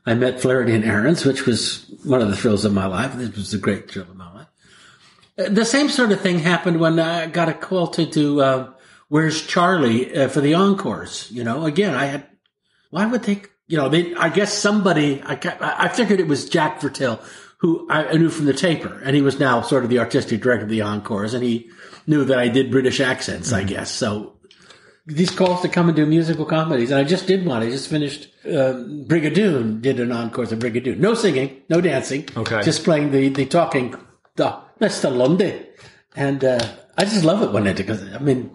I met Flaherty and Ahrens, which was one of the thrills of my life. This was a great thrill of my life. The same sort of thing happened when I got a call to do Where's Charlie for the encores. You know, again, why would they, you know, I guess somebody, I figured it was Jack Vertel, who I knew from the taper, and he was now sort of the artistic director of the encores, and he knew that I did British accents, I guess. So these calls to come and do musical comedies, and I just did one. I just finished Brigadoon, did an encore of Brigadoon. No singing, no dancing. Okay. Just playing the talking, Mr. Lundy. And I just love it when I do, because, I mean,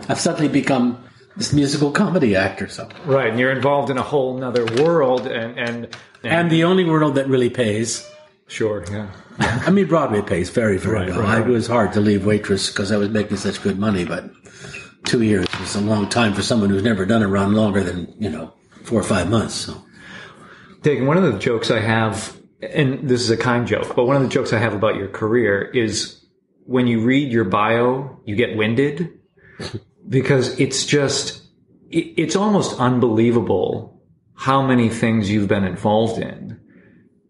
I've suddenly become this musical comedy actor. So. Right, and you're involved in a whole nother world. And the only world that really pays. Sure, yeah. I mean, Broadway pays very, very well. Right. It was hard to leave Waitress because I was making such good money, but 2 years was a long time for someone who's never done a run longer than, 4 or 5 months. So. Dakin, one of the jokes I have, and this is a kind joke, but one of the jokes I have about your career is when you read your bio, you get winded because it's almost unbelievable how many things you've been involved in.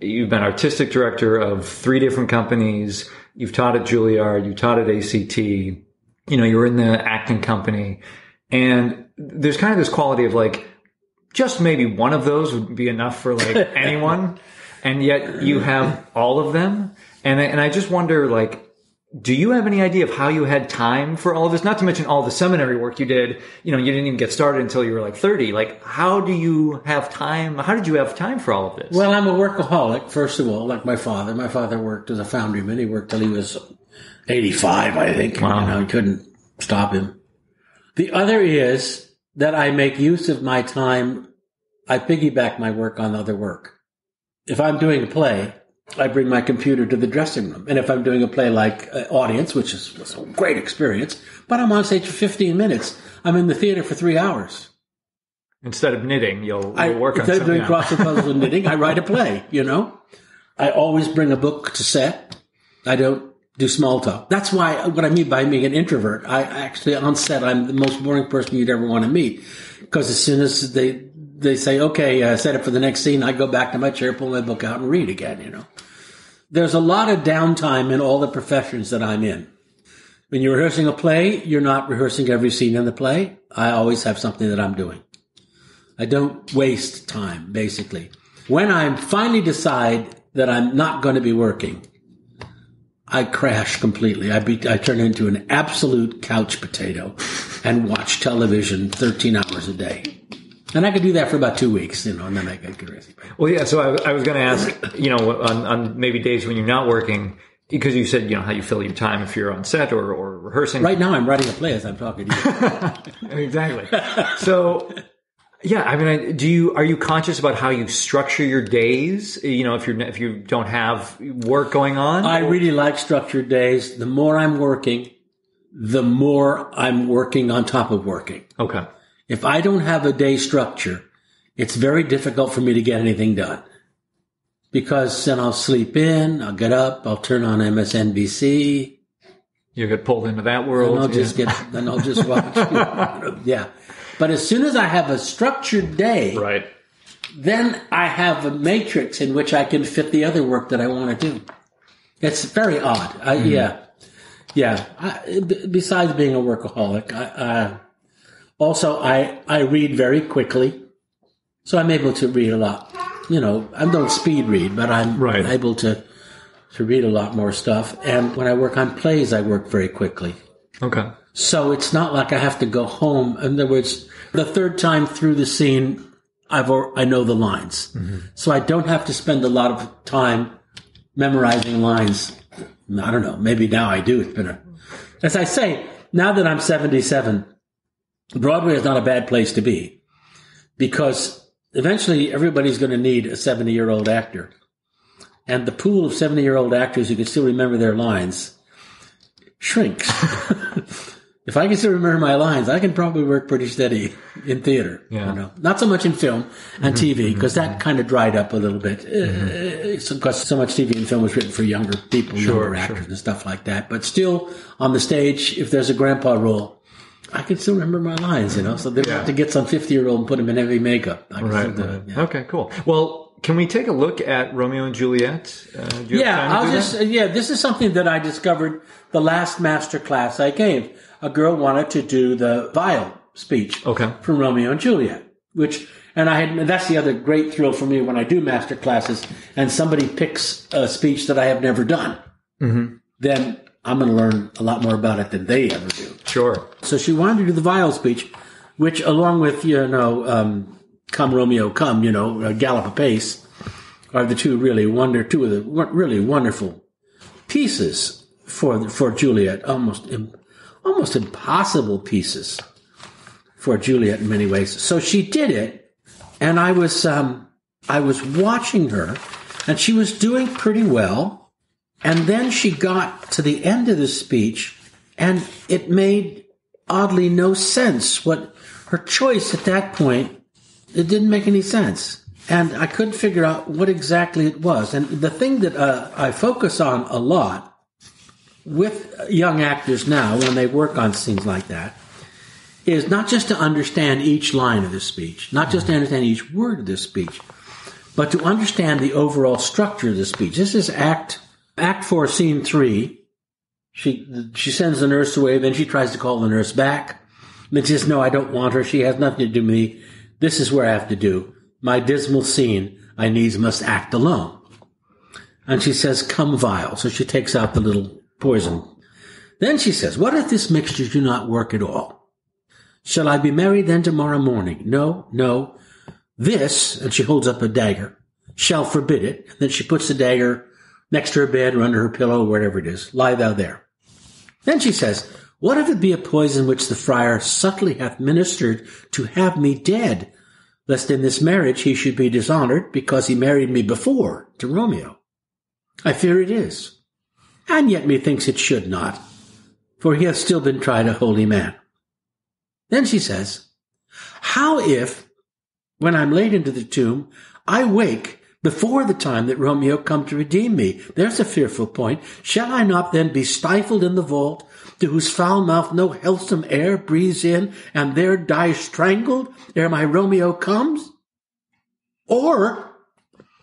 You've been artistic director of 3 different companies. You've taught at Juilliard. You taught at ACT. You were in the acting company. And there's kind of this quality of like, just maybe one of those would be enough for like anyone. And yet you have all of them. And I just wonder, like, do you have any idea of how you had time for all of this? Not to mention all the seminary work you did. You didn't even get started until you were like 30. Like, how do you have time? How did you have time for all of this? Well, I'm a workaholic, first of all, like my father. My father worked as a foundryman. He worked till he was 85, I think. Wow. You couldn't stop him. The other is that I make use of my time. I piggyback my work on other work. If I'm doing a play, I bring my computer to the dressing room. And if I'm doing a play like Audience, which was a great experience, but I'm on stage for 15 minutes, I'm in the theater for 3 hours. Instead of knitting, you'll work on something. Instead of doing crossword puzzles and knitting, I write a play, I always bring a book to set. I don't do small talk. That's why, what I mean by being an introvert, I actually, on set, I'm the most boring person you'd ever want to meet. Because as soon as they say, okay, set it for the next scene, I go back to my chair, pull my book out, and read again, There's a lot of downtime in all the professions that I'm in. When you're rehearsing a play, you're not rehearsing every scene in the play. I always have something that I'm doing. I don't waste time, basically. When I finally decide that I'm not going to be working, I crash completely. I turn into an absolute couch potato and watch television 13 hours a day. And I could do that for about 2 weeks, and then I get crazy. Well, yeah, so I was going to ask, on maybe days when you're not working, because you said, how you fill your time if you're on set or rehearsing. Right now I'm writing a play as I'm talking to you. Exactly. So, yeah, I mean, are you conscious about how you structure your days, if you don't have work going on? I really like structured days. The more I'm working, the more I'm working on top of working. Okay. If I don't have a day structure, it's very difficult for me to get anything done. Because then I'll sleep in, I'll get up, I'll turn on MSNBC, You get pulled into that world. And I'll just watch. Yeah. But as soon as I have a structured day, right, then I have a matrix in which I can fit the other work that I want to do. It's very odd. Besides being a workaholic, I read very quickly, so I'm able to read a lot. I don't speed read, but I'm able to read a lot more stuff. And when I work on plays, I work very quickly. Okay. So it's not like I have to go home. In other words, the third time through the scene, I know the lines. Mm-hmm. So I don't have to spend a lot of time memorizing lines. I don't know. Maybe now I do. As I say, now that I'm 77, Broadway is not a bad place to be, because eventually everybody's going to need a 70-year-old actor. And the pool of 70-year-old actors who can still remember their lines shrinks. If I can still remember my lines, I can probably work pretty steady in theater. Yeah. Not so much in film and TV, because that kind of dried up a little bit. Because so much TV and film was written for younger people, younger actors and stuff like that. But still, on the stage, if there's a grandpa role, I can still remember my lines, So they don't have to get some 50-year-old and put him in heavy makeup. Okay, cool. Well, can we take a look at Romeo and Juliet? This is something that I discovered the last master class I gave. A girl wanted to do the vial speech from Romeo and Juliet, and that's the other great thrill for me when I do master classes and somebody picks a speech that I have never done. Mm-hmm. Then I'm going to learn a lot more about it than they ever do. Sure. So she wanted to do the vial speech, which along with, Come Romeo, Come, Gallop Apace, are the two of the really wonderful pieces for Juliet, almost impossible pieces for Juliet in many ways. So she did it, and I was watching her, and she was doing pretty well. And then she got to the end of the speech, and it made oddly no sense. What her choice at that point, it didn't make any sense. And I couldn't figure out what exactly it was. And the thing that I focus on a lot with young actors now when they work on scenes like that is not just to understand each line of the speech, not just to understand each word of the speech, but to understand the overall structure of the speech. This is Act 4, Scene 3. She sends the nurse away, then she tries to call the nurse back. And she says, no, I don't want her. She has nothing to do with me. This is where I have to do. My dismal scene, I needs must act alone. And she says, come vial. So she takes out the little poison. Then she says, what if this mixture do not work at all? Shall I be married then tomorrow morning? No. This, and she holds up a dagger, shall forbid it. And then she puts the dagger next to her bed or under her pillow, wherever it is. Lie thou there. Then she says, what if it be a poison which the friar subtly hath ministered to have me dead, lest in this marriage he should be dishonored, because he married me before to Romeo? I fear it is. And yet methinks it should not, for he hath still been tried a holy man. Then she says, how if, when I'm laid into the tomb, I wake before the time that Romeo come to redeem me? There's a fearful point. Shall I not then be stifled in the vault, to whose foul mouth no healthsome air breathes in, and there die strangled ere my Romeo comes? Or,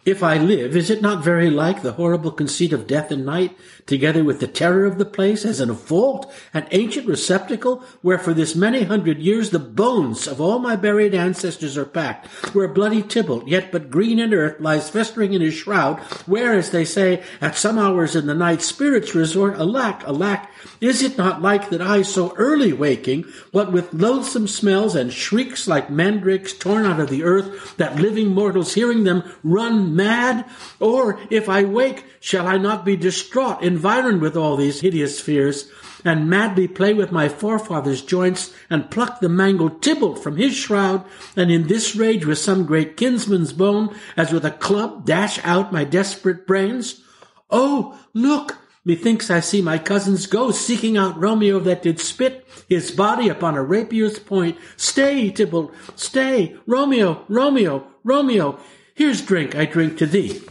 if I live, is it not very like the horrible conceit of death and night, together with the terror of the place, as in a vault, an ancient receptacle, where for this many 100 years the bones of all my buried ancestors are packed, where bloody Tybalt, yet but green in earth, lies festering in his shroud, where, as they say, at some hours in the night spirits resort? Alack, alack, is it not like that I, so early waking, what with loathsome smells and shrieks like mandrakes torn out of the earth, that living mortals hearing them run mad? Or, if I wake, shall I not be distraught, environed with all these hideous fears, and madly play with my forefathers' joints, and pluck the mangled Tybalt from his shroud, and in this rage with some great kinsman's bone, as with a club dash out my desperate brains? Oh, look! Methinks I see my cousin's ghost seeking out Romeo that did spit his body upon a rapier's point. Stay, Tybalt, stay! Romeo, Romeo, Romeo! Here's drink, I drink to thee.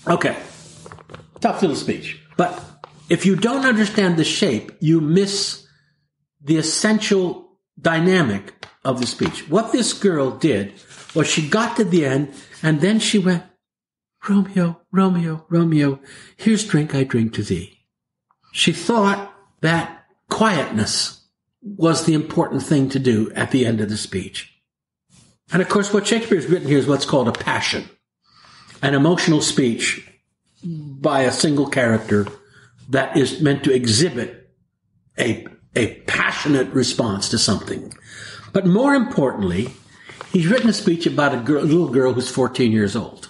Okay. Tough little speech. But if you don't understand the shape, you miss the essential dynamic of the speech. What this girl did was she got to the end, and then she went, Romeo, Romeo, Romeo, here's drink I drink to thee. She thought that quietness was the important thing to do at the end of the speech. And of course, what Shakespeare has written here is what's called a passion, an emotional speech by a single character that is meant to exhibit a passionate response to something. But more importantly, he's written a speech about a little girl who's 14 years old,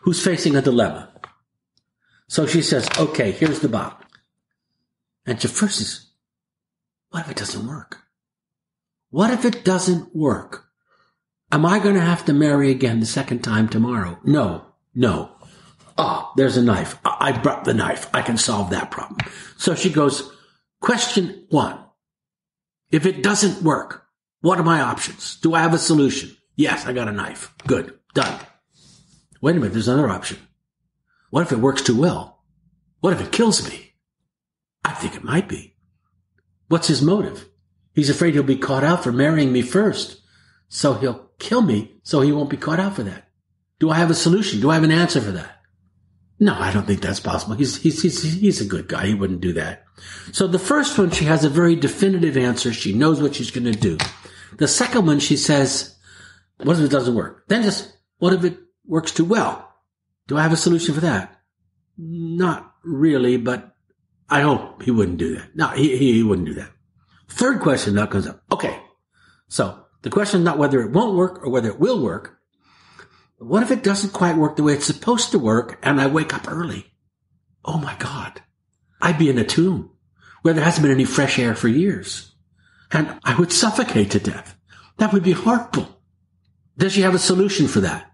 who's facing a dilemma. So she says, okay, here's the bottle. And she first says, what if it doesn't work? What if it doesn't work? Am I going to have to marry again the second time tomorrow? No. Ah, there's a knife. I brought the knife. I can solve that problem. So she goes, question 1. If it doesn't work, what are my options? Do I have a solution? Yes, I got a knife. Good. Done. Wait a minute. There's another option. What if it works too well? What if it kills me? I think it might be. What's his motive? He's afraid he'll be caught out for marrying me first. So he'll kill me so he won't be caught out for that. Do I have a solution? Do I have an answer for that? No, I don't think that's possible. He's a good guy. He wouldn't do that. So the first one, she has a very definitive answer. She knows what she's going to do. The second one, she says, what if it doesn't work? Then just, what if it works too well? Do I have a solution for that? Not really, but I hope he wouldn't do that. No, he wouldn't do that. Third question now comes up. Okay, so the question is not whether it won't work or whether it will work. What if it doesn't quite work the way it's supposed to work and I wake up early? Oh my God. I'd be in a tomb where there hasn't been any fresh air for years. And I would suffocate to death. That would be horrible. Does she have a solution for that?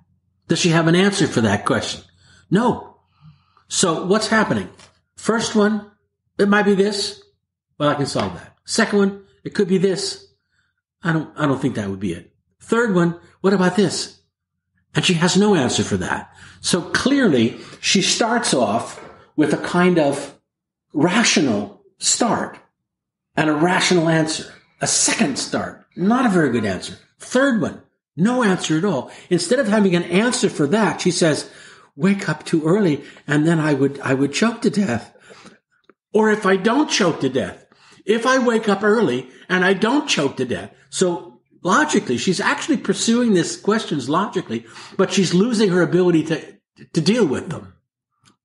Does she have an answer for that question? No. So what's happening? First one, it might be this. Well, I can solve that. Second one, it could be this. I don't think that would be it. Third one, what about this? And she has no answer for that. So clearly, she starts off with a kind of rational start and a rational answer. A second start, not a very good answer. Third one, no answer at all. Instead of having an answer for that, she says, wake up too early and then I would choke to death. Or if I don't choke to death, if I wake up early and I don't choke to death. So logically, she's actually pursuing these questions logically, but she's losing her ability to deal with them.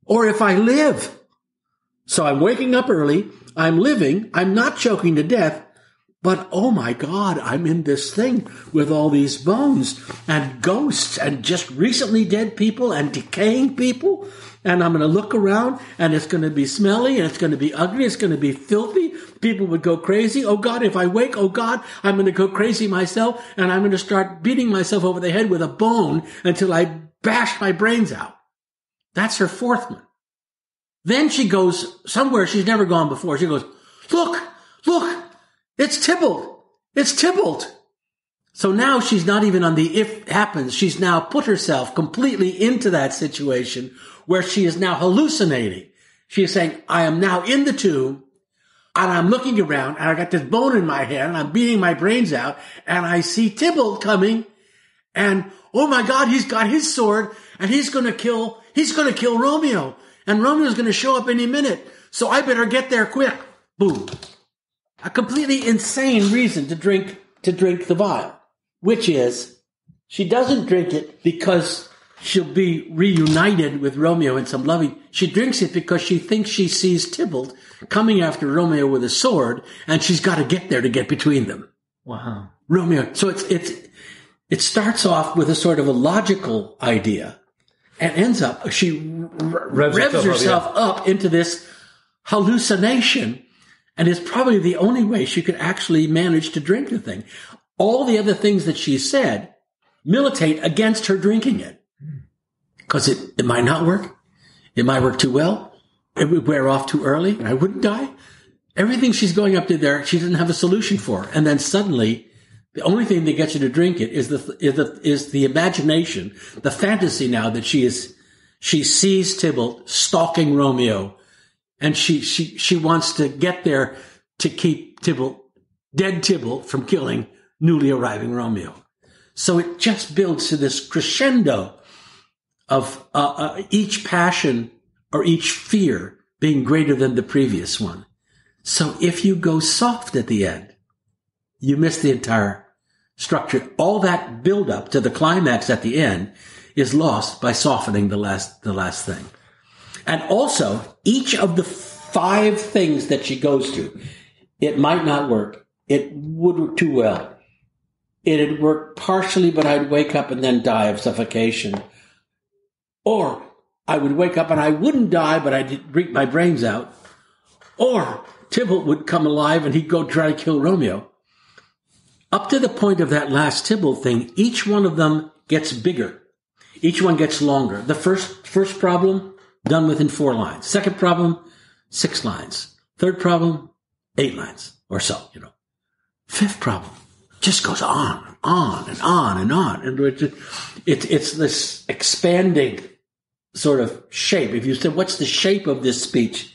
Or if I live. So I'm waking up early, I'm living, I'm not choking to death, but oh my God, I'm in this thing with all these bones and ghosts and just recently dead people and decaying people. And I'm going to look around and it's going to be smelly and it's going to be ugly. It's going to be filthy. People would go crazy. Oh God, if I wake, oh God, I'm going to go crazy myself and I'm going to start beating myself over the head with a bone until I bash my brains out. That's her fourth one. Then she goes somewhere she's never gone before. She goes, look, it's Tybalt. It's Tybalt. So now she's not even on the if happens. She's now put herself completely into that situation where she is now hallucinating. She is saying, I am now in the tomb and I'm looking around and I got this bone in my head and I'm beating my brains out and I see Tybalt coming and oh my God, he's got his sword and he's going to kill Romeo and Romeo's going to show up any minute. So I better get there quick. Boom. A completely insane reason to drink the vial, which is she doesn't drink it because she'll be reunited with Romeo in some loving. She drinks it because she thinks she sees Tybalt coming after Romeo with a sword, and she's got to get there to get between them. Wow. Romeo. So it starts off with a sort of a logical idea and ends up, she revs herself up into this hallucination. And it's probably the only way she could actually manage to drink the thing. All the other things that she said militate against her drinking it. Because it might not work. It might work too well. It would wear off too early and I wouldn't die. Everything she's going up to there, she doesn't have a solution for. And then suddenly, the only thing that gets you to drink it is the imagination, the fantasy now that she sees Tybalt stalking Romeo And she wants to get there to keep dead Tybalt from killing newly arriving Romeo. So it just builds to this crescendo of each passion or each fear being greater than the previous one. So if you go soft at the end, you miss the entire structure. All that build up to the climax at the end is lost by softening the last thing. And also, each of the 5 things that she goes to, it might not work. It would work too well. It'd work partially, but I'd wake up and then die of suffocation. Or I would wake up and I wouldn't die, but I'd break my brains out. Or Tybalt would come alive and he'd go try to kill Romeo. Up to the point of that last Tybalt thing, each one of them gets bigger. Each one gets longer. The first problem, done within 4 lines. Second problem, 6 lines. Third problem, 8 lines or so, Fifth problem just goes on and on and on and on. And it's this expanding sort of shape. If you said, what's the shape of this speech?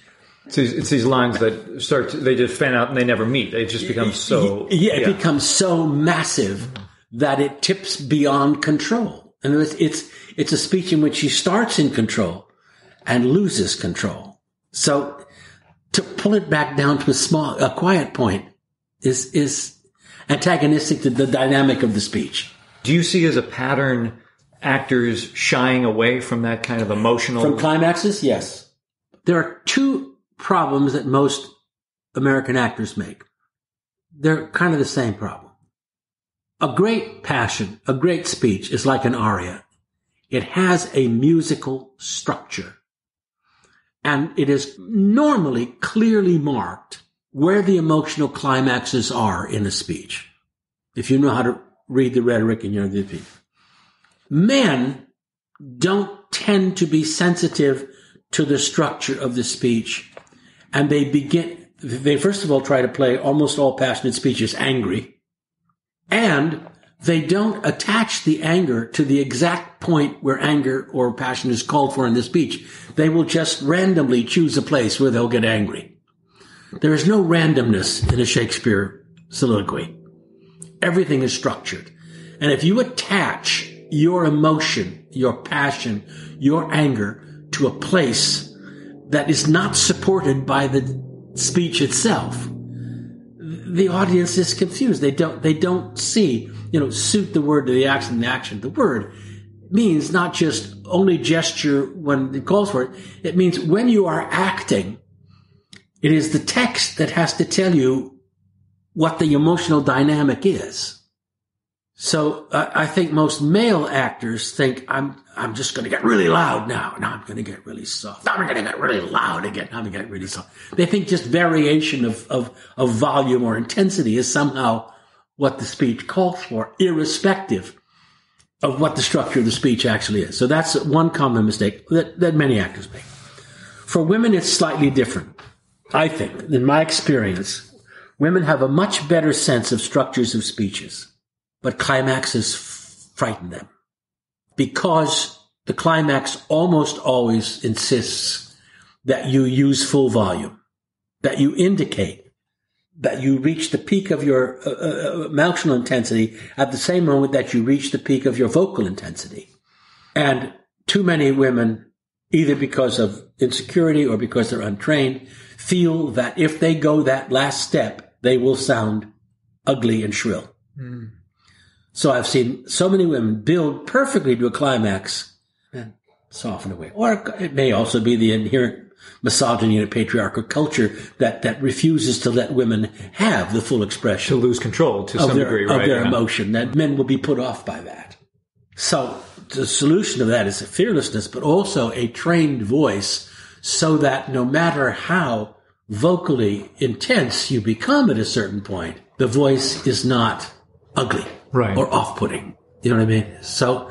It's these lines that they just fan out and they never meet. They just become so... It becomes so massive that it tips beyond control. And it's a speech in which she starts in control and loses control. So to pull it back down to a quiet point is antagonistic to the dynamic of the speech. Do you see as a pattern actors shying away from that kind of emotional... From climaxes? Yes. There are 2 problems that most American actors make. They're kind of the same problem. A great passion, a great speech is like an aria. It has a musical structure. And it is normally clearly marked where the emotional climaxes are in a speech. If you know how to read the rhetoric in your speech. Men don't tend to be sensitive to the structure of the speech. And they first of all try to play almost all passionate speeches angry. And they don't attach the anger to the exact point where anger or passion is called for in the speech. They will just randomly choose a place where they'll get angry. There is no randomness in a Shakespeare soliloquy. Everything is structured. And if you attach your emotion, your passion, your anger to a place that is not supported by the speech itself, the audience is confused. They don't see, suit the word to the action, the action. The word means not just only gesture when it calls for it. It means when you are acting, it is the text that has to tell you what the emotional dynamic is. So I think most male actors think I'm just going to get really loud now. Now I'm going to get really soft. Now I'm going to get really loud again. Now I'm going to get really soft. They think just variation of volume or intensity is somehow what the speech calls for, irrespective of what the structure of the speech actually is. So that's one common mistake that many actors make. For women, it's slightly different. I think, in my experience, women have a much better sense of structures of speeches. But climaxes frighten them because the climax almost always insists that you use full volume, that you indicate that you reach the peak of your emotional intensity at the same moment that you reach the peak of your vocal intensity. And too many women, either because of insecurity or because they're untrained, feel that if they go that last step, they will sound ugly and shrill. Mm. So I've seen so many women build perfectly to a climax and soften away. Or it may also be the inherent misogyny in a patriarchal culture that refuses to let women have the full expression. To lose control to some degree, right? Of their emotion, that men will be put off by that. So the solution to that is a fearlessness, but also a trained voice so that no matter how vocally intense you become at a certain point, the voice is not ugly. Right. Or off-putting. You know what I mean? So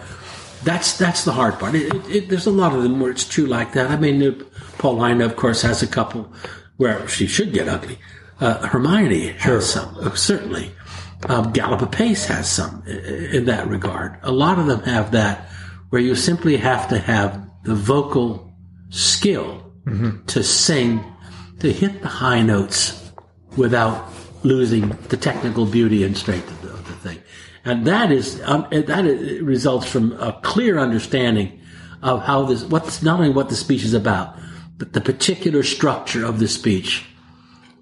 that's the hard part. There's a lot of them where it's true like that. I mean, Paulina, of course, has a couple where she should get ugly. Hermione has some, certainly. Gallop Pace has some in that regard. A lot of them have that where you simply have to have the vocal skill to sing to hit the high notes without losing the technical beauty and strength of the thing. And that results from a clear understanding of how not only what the speech is about, but the particular structure of the speech,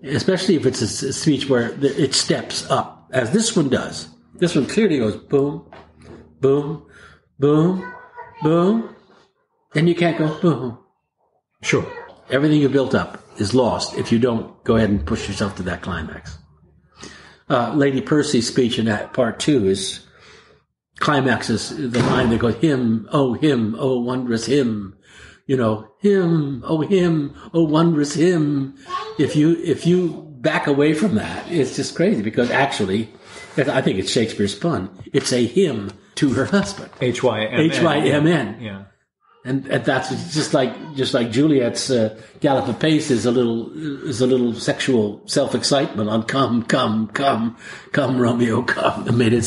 especially if it's a speech where it steps up, as this one does. This one clearly goes boom, boom, boom, boom, and you can't go boom. Sure. Everything you built up is lost if you don't go ahead and push yourself to that climax. Lady Percy's speech in that part 2 is climaxes the line that goes him, oh wondrous hymn, him, oh wondrous hymn. If you back away from that, it's just crazy, because actually, I think it's Shakespeare's pun. It's a hymn to her husband. H-Y-M-N. H-Y-M-N. Yeah. And that's just like Juliet's gallop of pace is a little sexual self-excitement on come Romeo, come. I mean,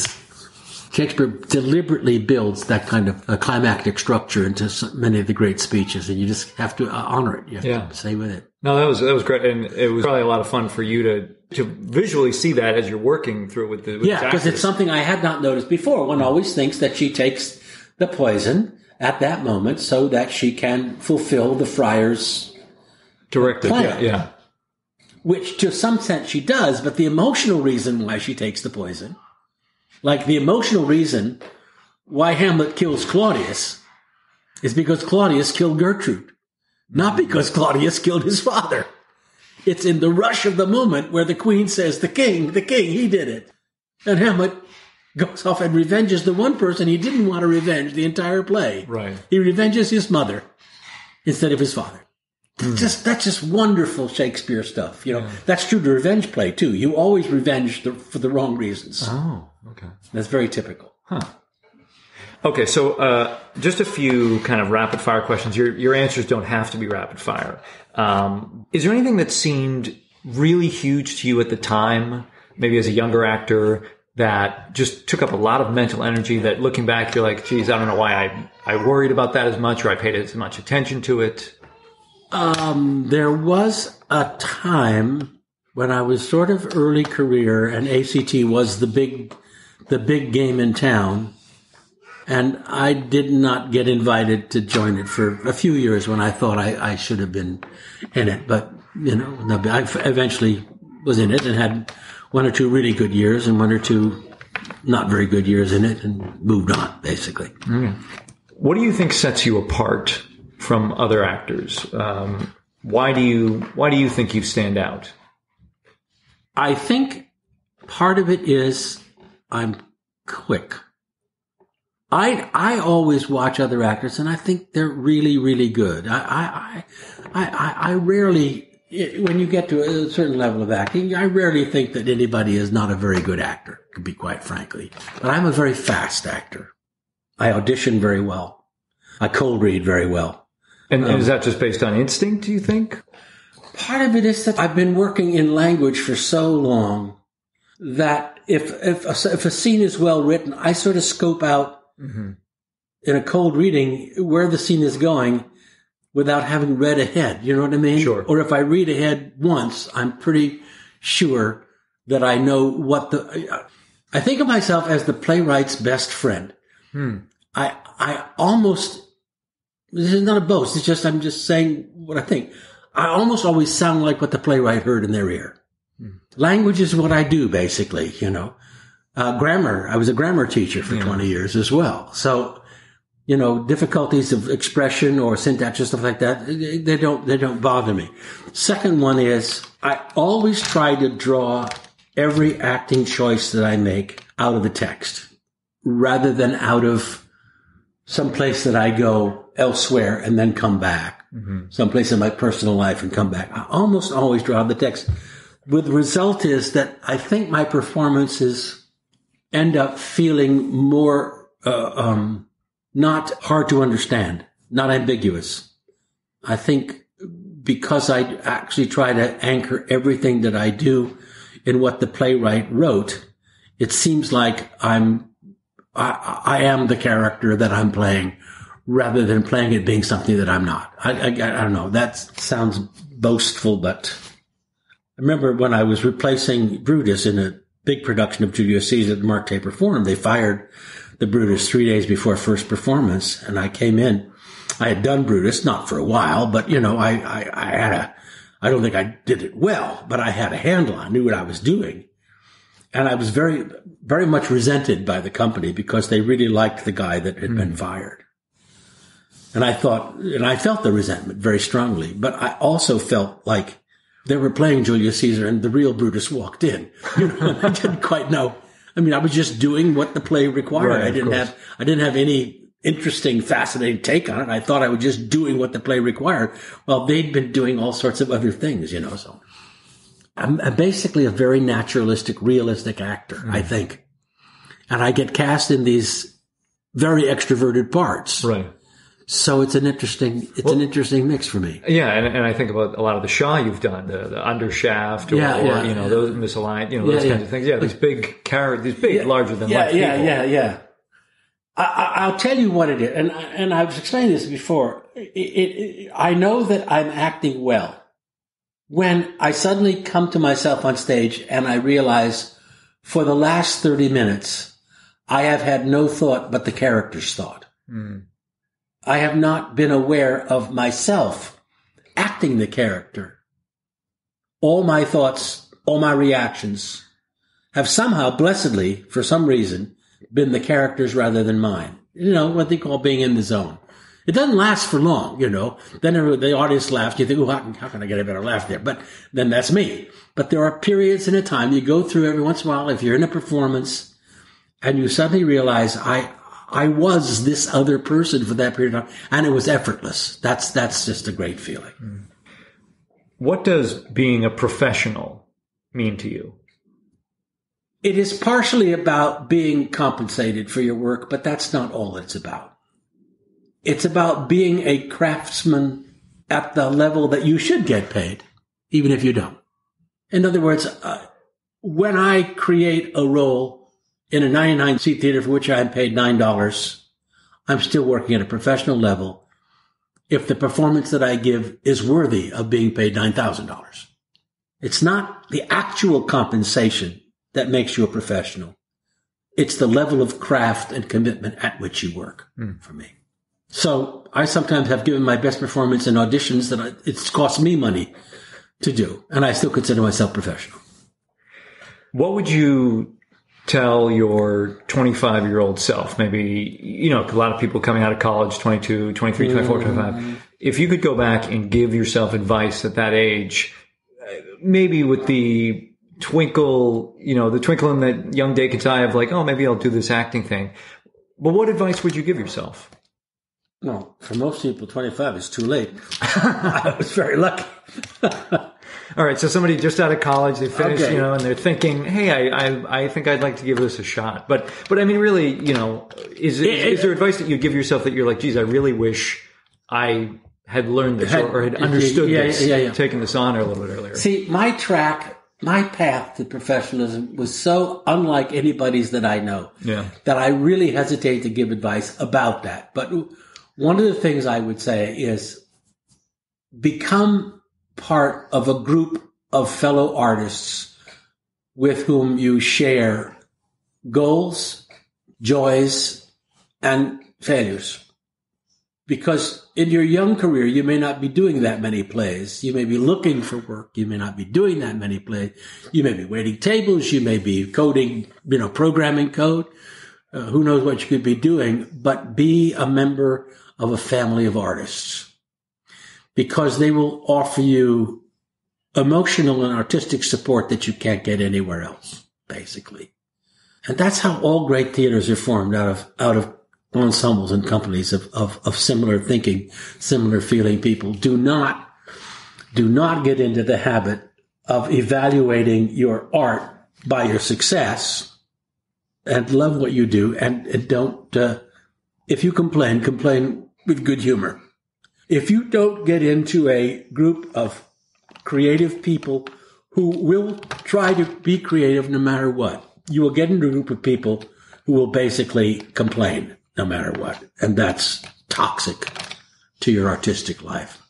Shakespeare deliberately builds that kind of a climactic structure into many of the great speeches, and you just have to honor it. You have to stay with it. No, that was great, and it was probably a lot of fun for you to visually see that as you're working through with the because it's something I had not noticed before. One always thinks that she takes the poison at that moment so that she can fulfill the friar's directive plan. Yeah. Which to some sense she does, but the emotional reason why she takes the poison, like the emotional reason why Hamlet kills Claudius, is because Claudius killed Gertrude, not because Claudius killed his father. It's in the rush of the moment where the queen says, the king, he did it. And Hamlet goes off and revenges the one person he didn't want to revenge the entire play. Right. He revenges his mother instead of his father. That's just wonderful Shakespeare stuff. That's true to revenge play too. You always revenge for the wrong reasons. Oh, okay. That's very typical. Huh. Okay, so just a few kind of rapid fire questions. Your answers don't have to be rapid fire. Is there anything that seemed really huge to you at the time, maybe as a younger actor, that just took up a lot of mental energy, that looking back, you're like, geez, I don't know why I worried about that as much, or I paid as much attention to it? There was a time when I was sort of early career and ACT was the big game in town, and I did not get invited to join it for a few years when I thought I should have been in it. But, I eventually was in it and had one or two really good years and one or two not very good years in it, and moved on, basically. Okay. What do you think sets you apart from other actors? Why do you think you stand out? I think part of it is I'm quick. I always watch other actors and I think they're really, really good. I rarely, when you get to a certain level of acting, I rarely think that anybody is not a very good actor, to be quite frankly. But I'm a very fast actor. I audition very well. I cold read very well. And is that just based on instinct, do you think? Part of it is that I've been working in language for so long that if a scene is well written, I sort of scope out in a cold reading where the scene is going without having read ahead. You know what I mean? Sure. Or if I read ahead once, I'm pretty sure that I know what I think of myself as the playwright's best friend. I almost, this is not a boast, it's just, I'm just saying what I think. I almost always sound like what the playwright heard in their ear. Language is what I do, basically, Grammar, I was a grammar teacher for 20 years as well. So, difficulties of expression or syntax or stuff like that, they don't bother me. Second one is I always try to draw every acting choice that I make out of the text rather than out of some place that I go elsewhere and then come back, someplace in my personal life and come back. I almost always draw the text. With the result is that I think my performances end up feeling more not hard to understand, not ambiguous. I think because I actually try to anchor everything that I do in what the playwright wrote, it seems like I am the character that I'm playing rather than playing it being something that I'm not. I don't know. That sounds boastful, but I remember when I was replacing Brutus in a big production of Julius Caesar that Mark Taper performed, they fired the Brutus 3 days before first performance, and I came in. I had done Brutus, not for a while, but, I don't think I did it well, but I had a handle. I knew what I was doing. And I was very, very much resented by the company because they really liked the guy that had been fired. And I felt the resentment very strongly, but I also felt like they were playing Julius Caesar and the real Brutus walked in. I didn't quite know. I mean, I was just doing what the play required. Right, I didn't have any interesting, fascinating take on it. I thought I was just doing what the play required. Well, they'd been doing all sorts of other things, so. I'm basically a very naturalistic, realistic actor, I think. And I get cast in these very extroverted parts. Right. So it's an interesting mix for me. Yeah, and I think about a lot of the Shaw you've done, the Undershaft, or those misaligned, those kinds of things. Yeah, these big characters, these big, larger than life people. Yeah. I'll tell you what it is, and I've explained this before. I know that I'm acting well when I suddenly come to myself on stage and I realize for the last 30 minutes, I have had no thought but the character's thought. I have not been aware of myself acting the character. All my thoughts, all my reactions have somehow, blessedly, for some reason, been the character's rather than mine. What they call being in the zone. It doesn't last for long, Then the audience laughs. You think, how can I get a better laugh there? But then that's me. But there are periods in a time you go through every once in a while, if you're in a performance, and you suddenly realize, I was this other person for that period of time, and it was effortless. That's just a great feeling. What does being a professional mean to you? It is partially about being compensated for your work, but that's not all it's about. It's about being a craftsman at the level that you should get paid, even if you don't. In other words, when I create a role in a 99-seat theater for which I'm paid $9, I'm still working at a professional level if the performance that I give is worthy of being paid $9,000. It's not the actual compensation that makes you a professional. It's the level of craft and commitment at which you work for me. So I sometimes have given my best performance in auditions that it's cost me money to do, and I still consider myself professional. What would you tell your 25-year-old self? Maybe, a lot of people coming out of college, 22, 23, 24, 25. If you could go back and give yourself advice at that age, maybe with the twinkle in that young Dakin's eye of like, oh, maybe I'll do this acting thing. But what advice would you give yourself? Well, for most people, 25 is too late. I was very lucky. All right, so somebody just out of college, they finished, and they're thinking, hey, I think I'd like to give this a shot. But I mean, really, is there advice that you give yourself that you're like, geez, I really wish I had learned this or had understood this, taken this on a little bit earlier? See, my path to professionalism was so unlike anybody's that I know that I really hesitate to give advice about that. But one of the things I would say is become part of a group of fellow artists with whom you share goals, joys, and failures. Because in your young career, you may not be doing that many plays. You may be looking for work. You may not be doing that many plays. You may be waiting tables. You may be coding, programming code. Who knows what you could be doing, but be a member of a family of artists, because they will offer you emotional and artistic support that you can't get anywhere else, basically. And that's how all great theaters are formed, out of ensembles and companies of similar thinking, similar feeling people. Do not get into the habit of evaluating your art by your success, and love what you do, and don't, if you complain with good humor. If you don't get into a group of creative people who will try to be creative no matter what, you will get into a group of people who will basically complain no matter what. And that's toxic to your artistic life,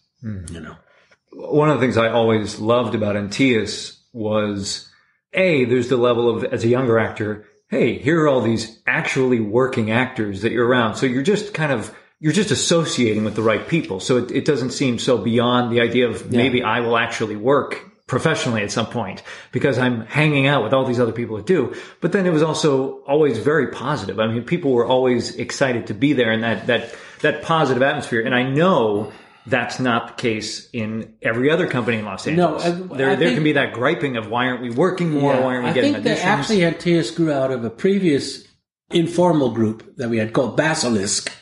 one of the things I always loved about Antaeus was, there's the level of, as a younger actor, hey, here are all these actually working actors that you're around. So you're just associating with the right people. So it doesn't seem so beyond the idea of maybe I will actually work professionally at some point because I'm hanging out with all these other people that do. But then it was also always very positive. I mean, people were always excited to be there in that positive atmosphere. And I know that's not the case in every other company in Los Angeles. No, there can be that griping of why aren't we working more? Why aren't we getting auditions? I think that actually Antaeus grew out of a previous informal group that we had called Basilisk,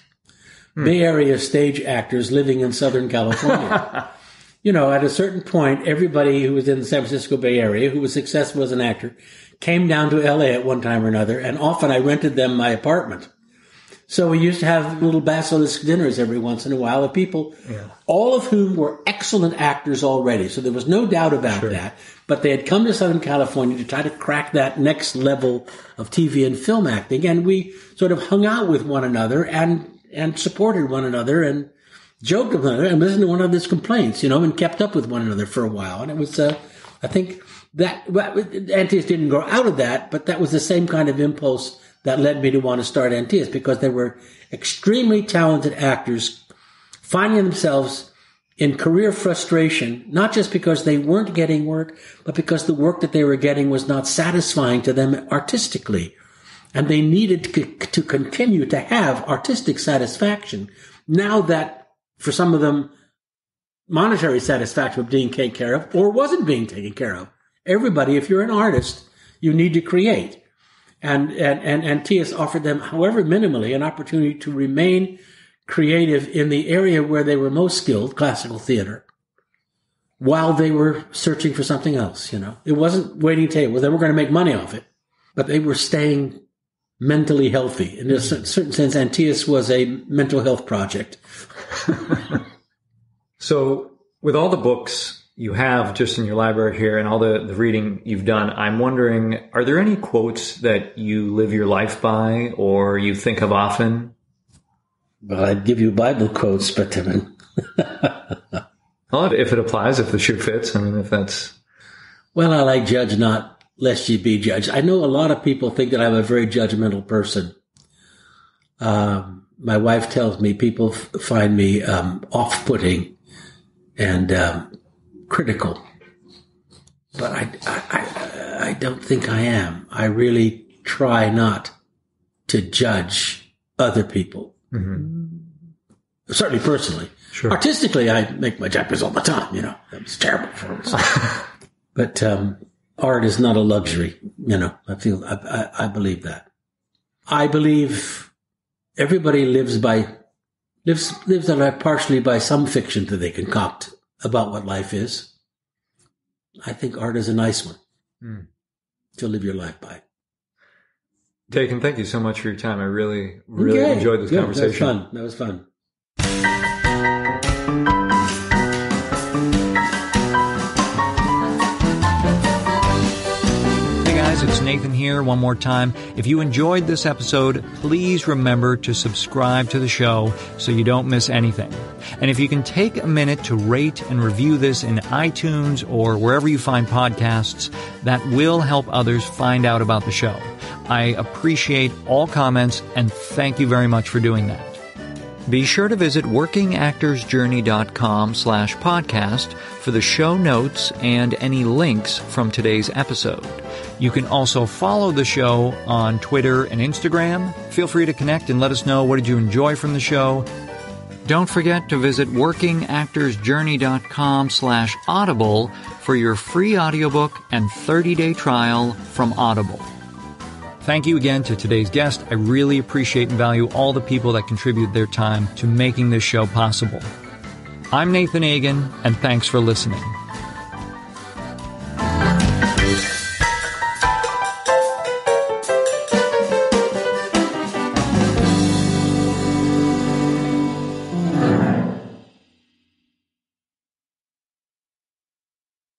Bay Area stage actors living in Southern California. At a certain point, everybody who was in the San Francisco Bay Area who was successful as an actor came down to LA at one time or another, and often I rented them my apartment. So we used to have little Basilisk dinners every once in a while of people, all of whom were excellent actors already. So there was no doubt about that. But they had come to Southern California to try to crack that next level of TV and film acting. And we sort of hung out with one another and supported one another and joked with one another and listened to one another's complaints, and kept up with one another for a while. And it was, I think that Antaeus didn't grow out of that, but that was the same kind of impulse that led me to want to start Antaeus, because they were extremely talented actors finding themselves in career frustration, not just because they weren't getting work, but because the work that they were getting was not satisfying to them artistically. And they needed to continue to have artistic satisfaction. Now that, for some of them, monetary satisfaction was being taken care of or wasn't being taken care of. Everybody, if you're an artist, you need to create. And Antaeus offered them, however minimally, an opportunity to remain creative in the area where they were most skilled, classical theater, while they were searching for something else, It wasn't waiting tables. They were going to make money off it, but they were staying mentally healthy. In a certain sense, Antaeus was a mental health project. So with all the books you have just in your library here and all the reading you've done, I'm wondering, are there any quotes that you live your life by or you think of often? Well, I'd give you Bible quotes, but well, if it applies, if the shoe fits, if that's... Well, I like judge not, lest ye be judged. I know a lot of people think that I'm a very judgmental person. My wife tells me people find me off-putting and critical, but I don't think I am. I really try not to judge other people. Mm-hmm. Certainly personally. Sure. Artistically, I make my judgments all the time, That was terrible for us. But art is not a luxury, I believe that. I believe everybody lives their life partially by some fiction that they concoct about what life is. I think art is a nice one to live your life by. Dakin, thank you so much for your time. I really enjoyed this conversation. That was fun. It's Nathan here one more time. If you enjoyed this episode, please remember to subscribe to the show so you don't miss anything. And if you can take a minute to rate and review this in iTunes or wherever you find podcasts, that will help others find out about the show. I appreciate all comments and thank you very much for doing that. Be sure to visit workingactorsjourney.com/podcast for the show notes and any links from today's episode. You can also follow the show on Twitter and Instagram. Feel free to connect and let us know what did you enjoy from the show. Don't forget to visit workingactorsjourney.com/audible for your free audiobook and 30-day trial from Audible. Thank you again to today's guest. I really appreciate and value all the people that contribute their time to making this show possible. I'm Nathan Agin, and thanks for listening.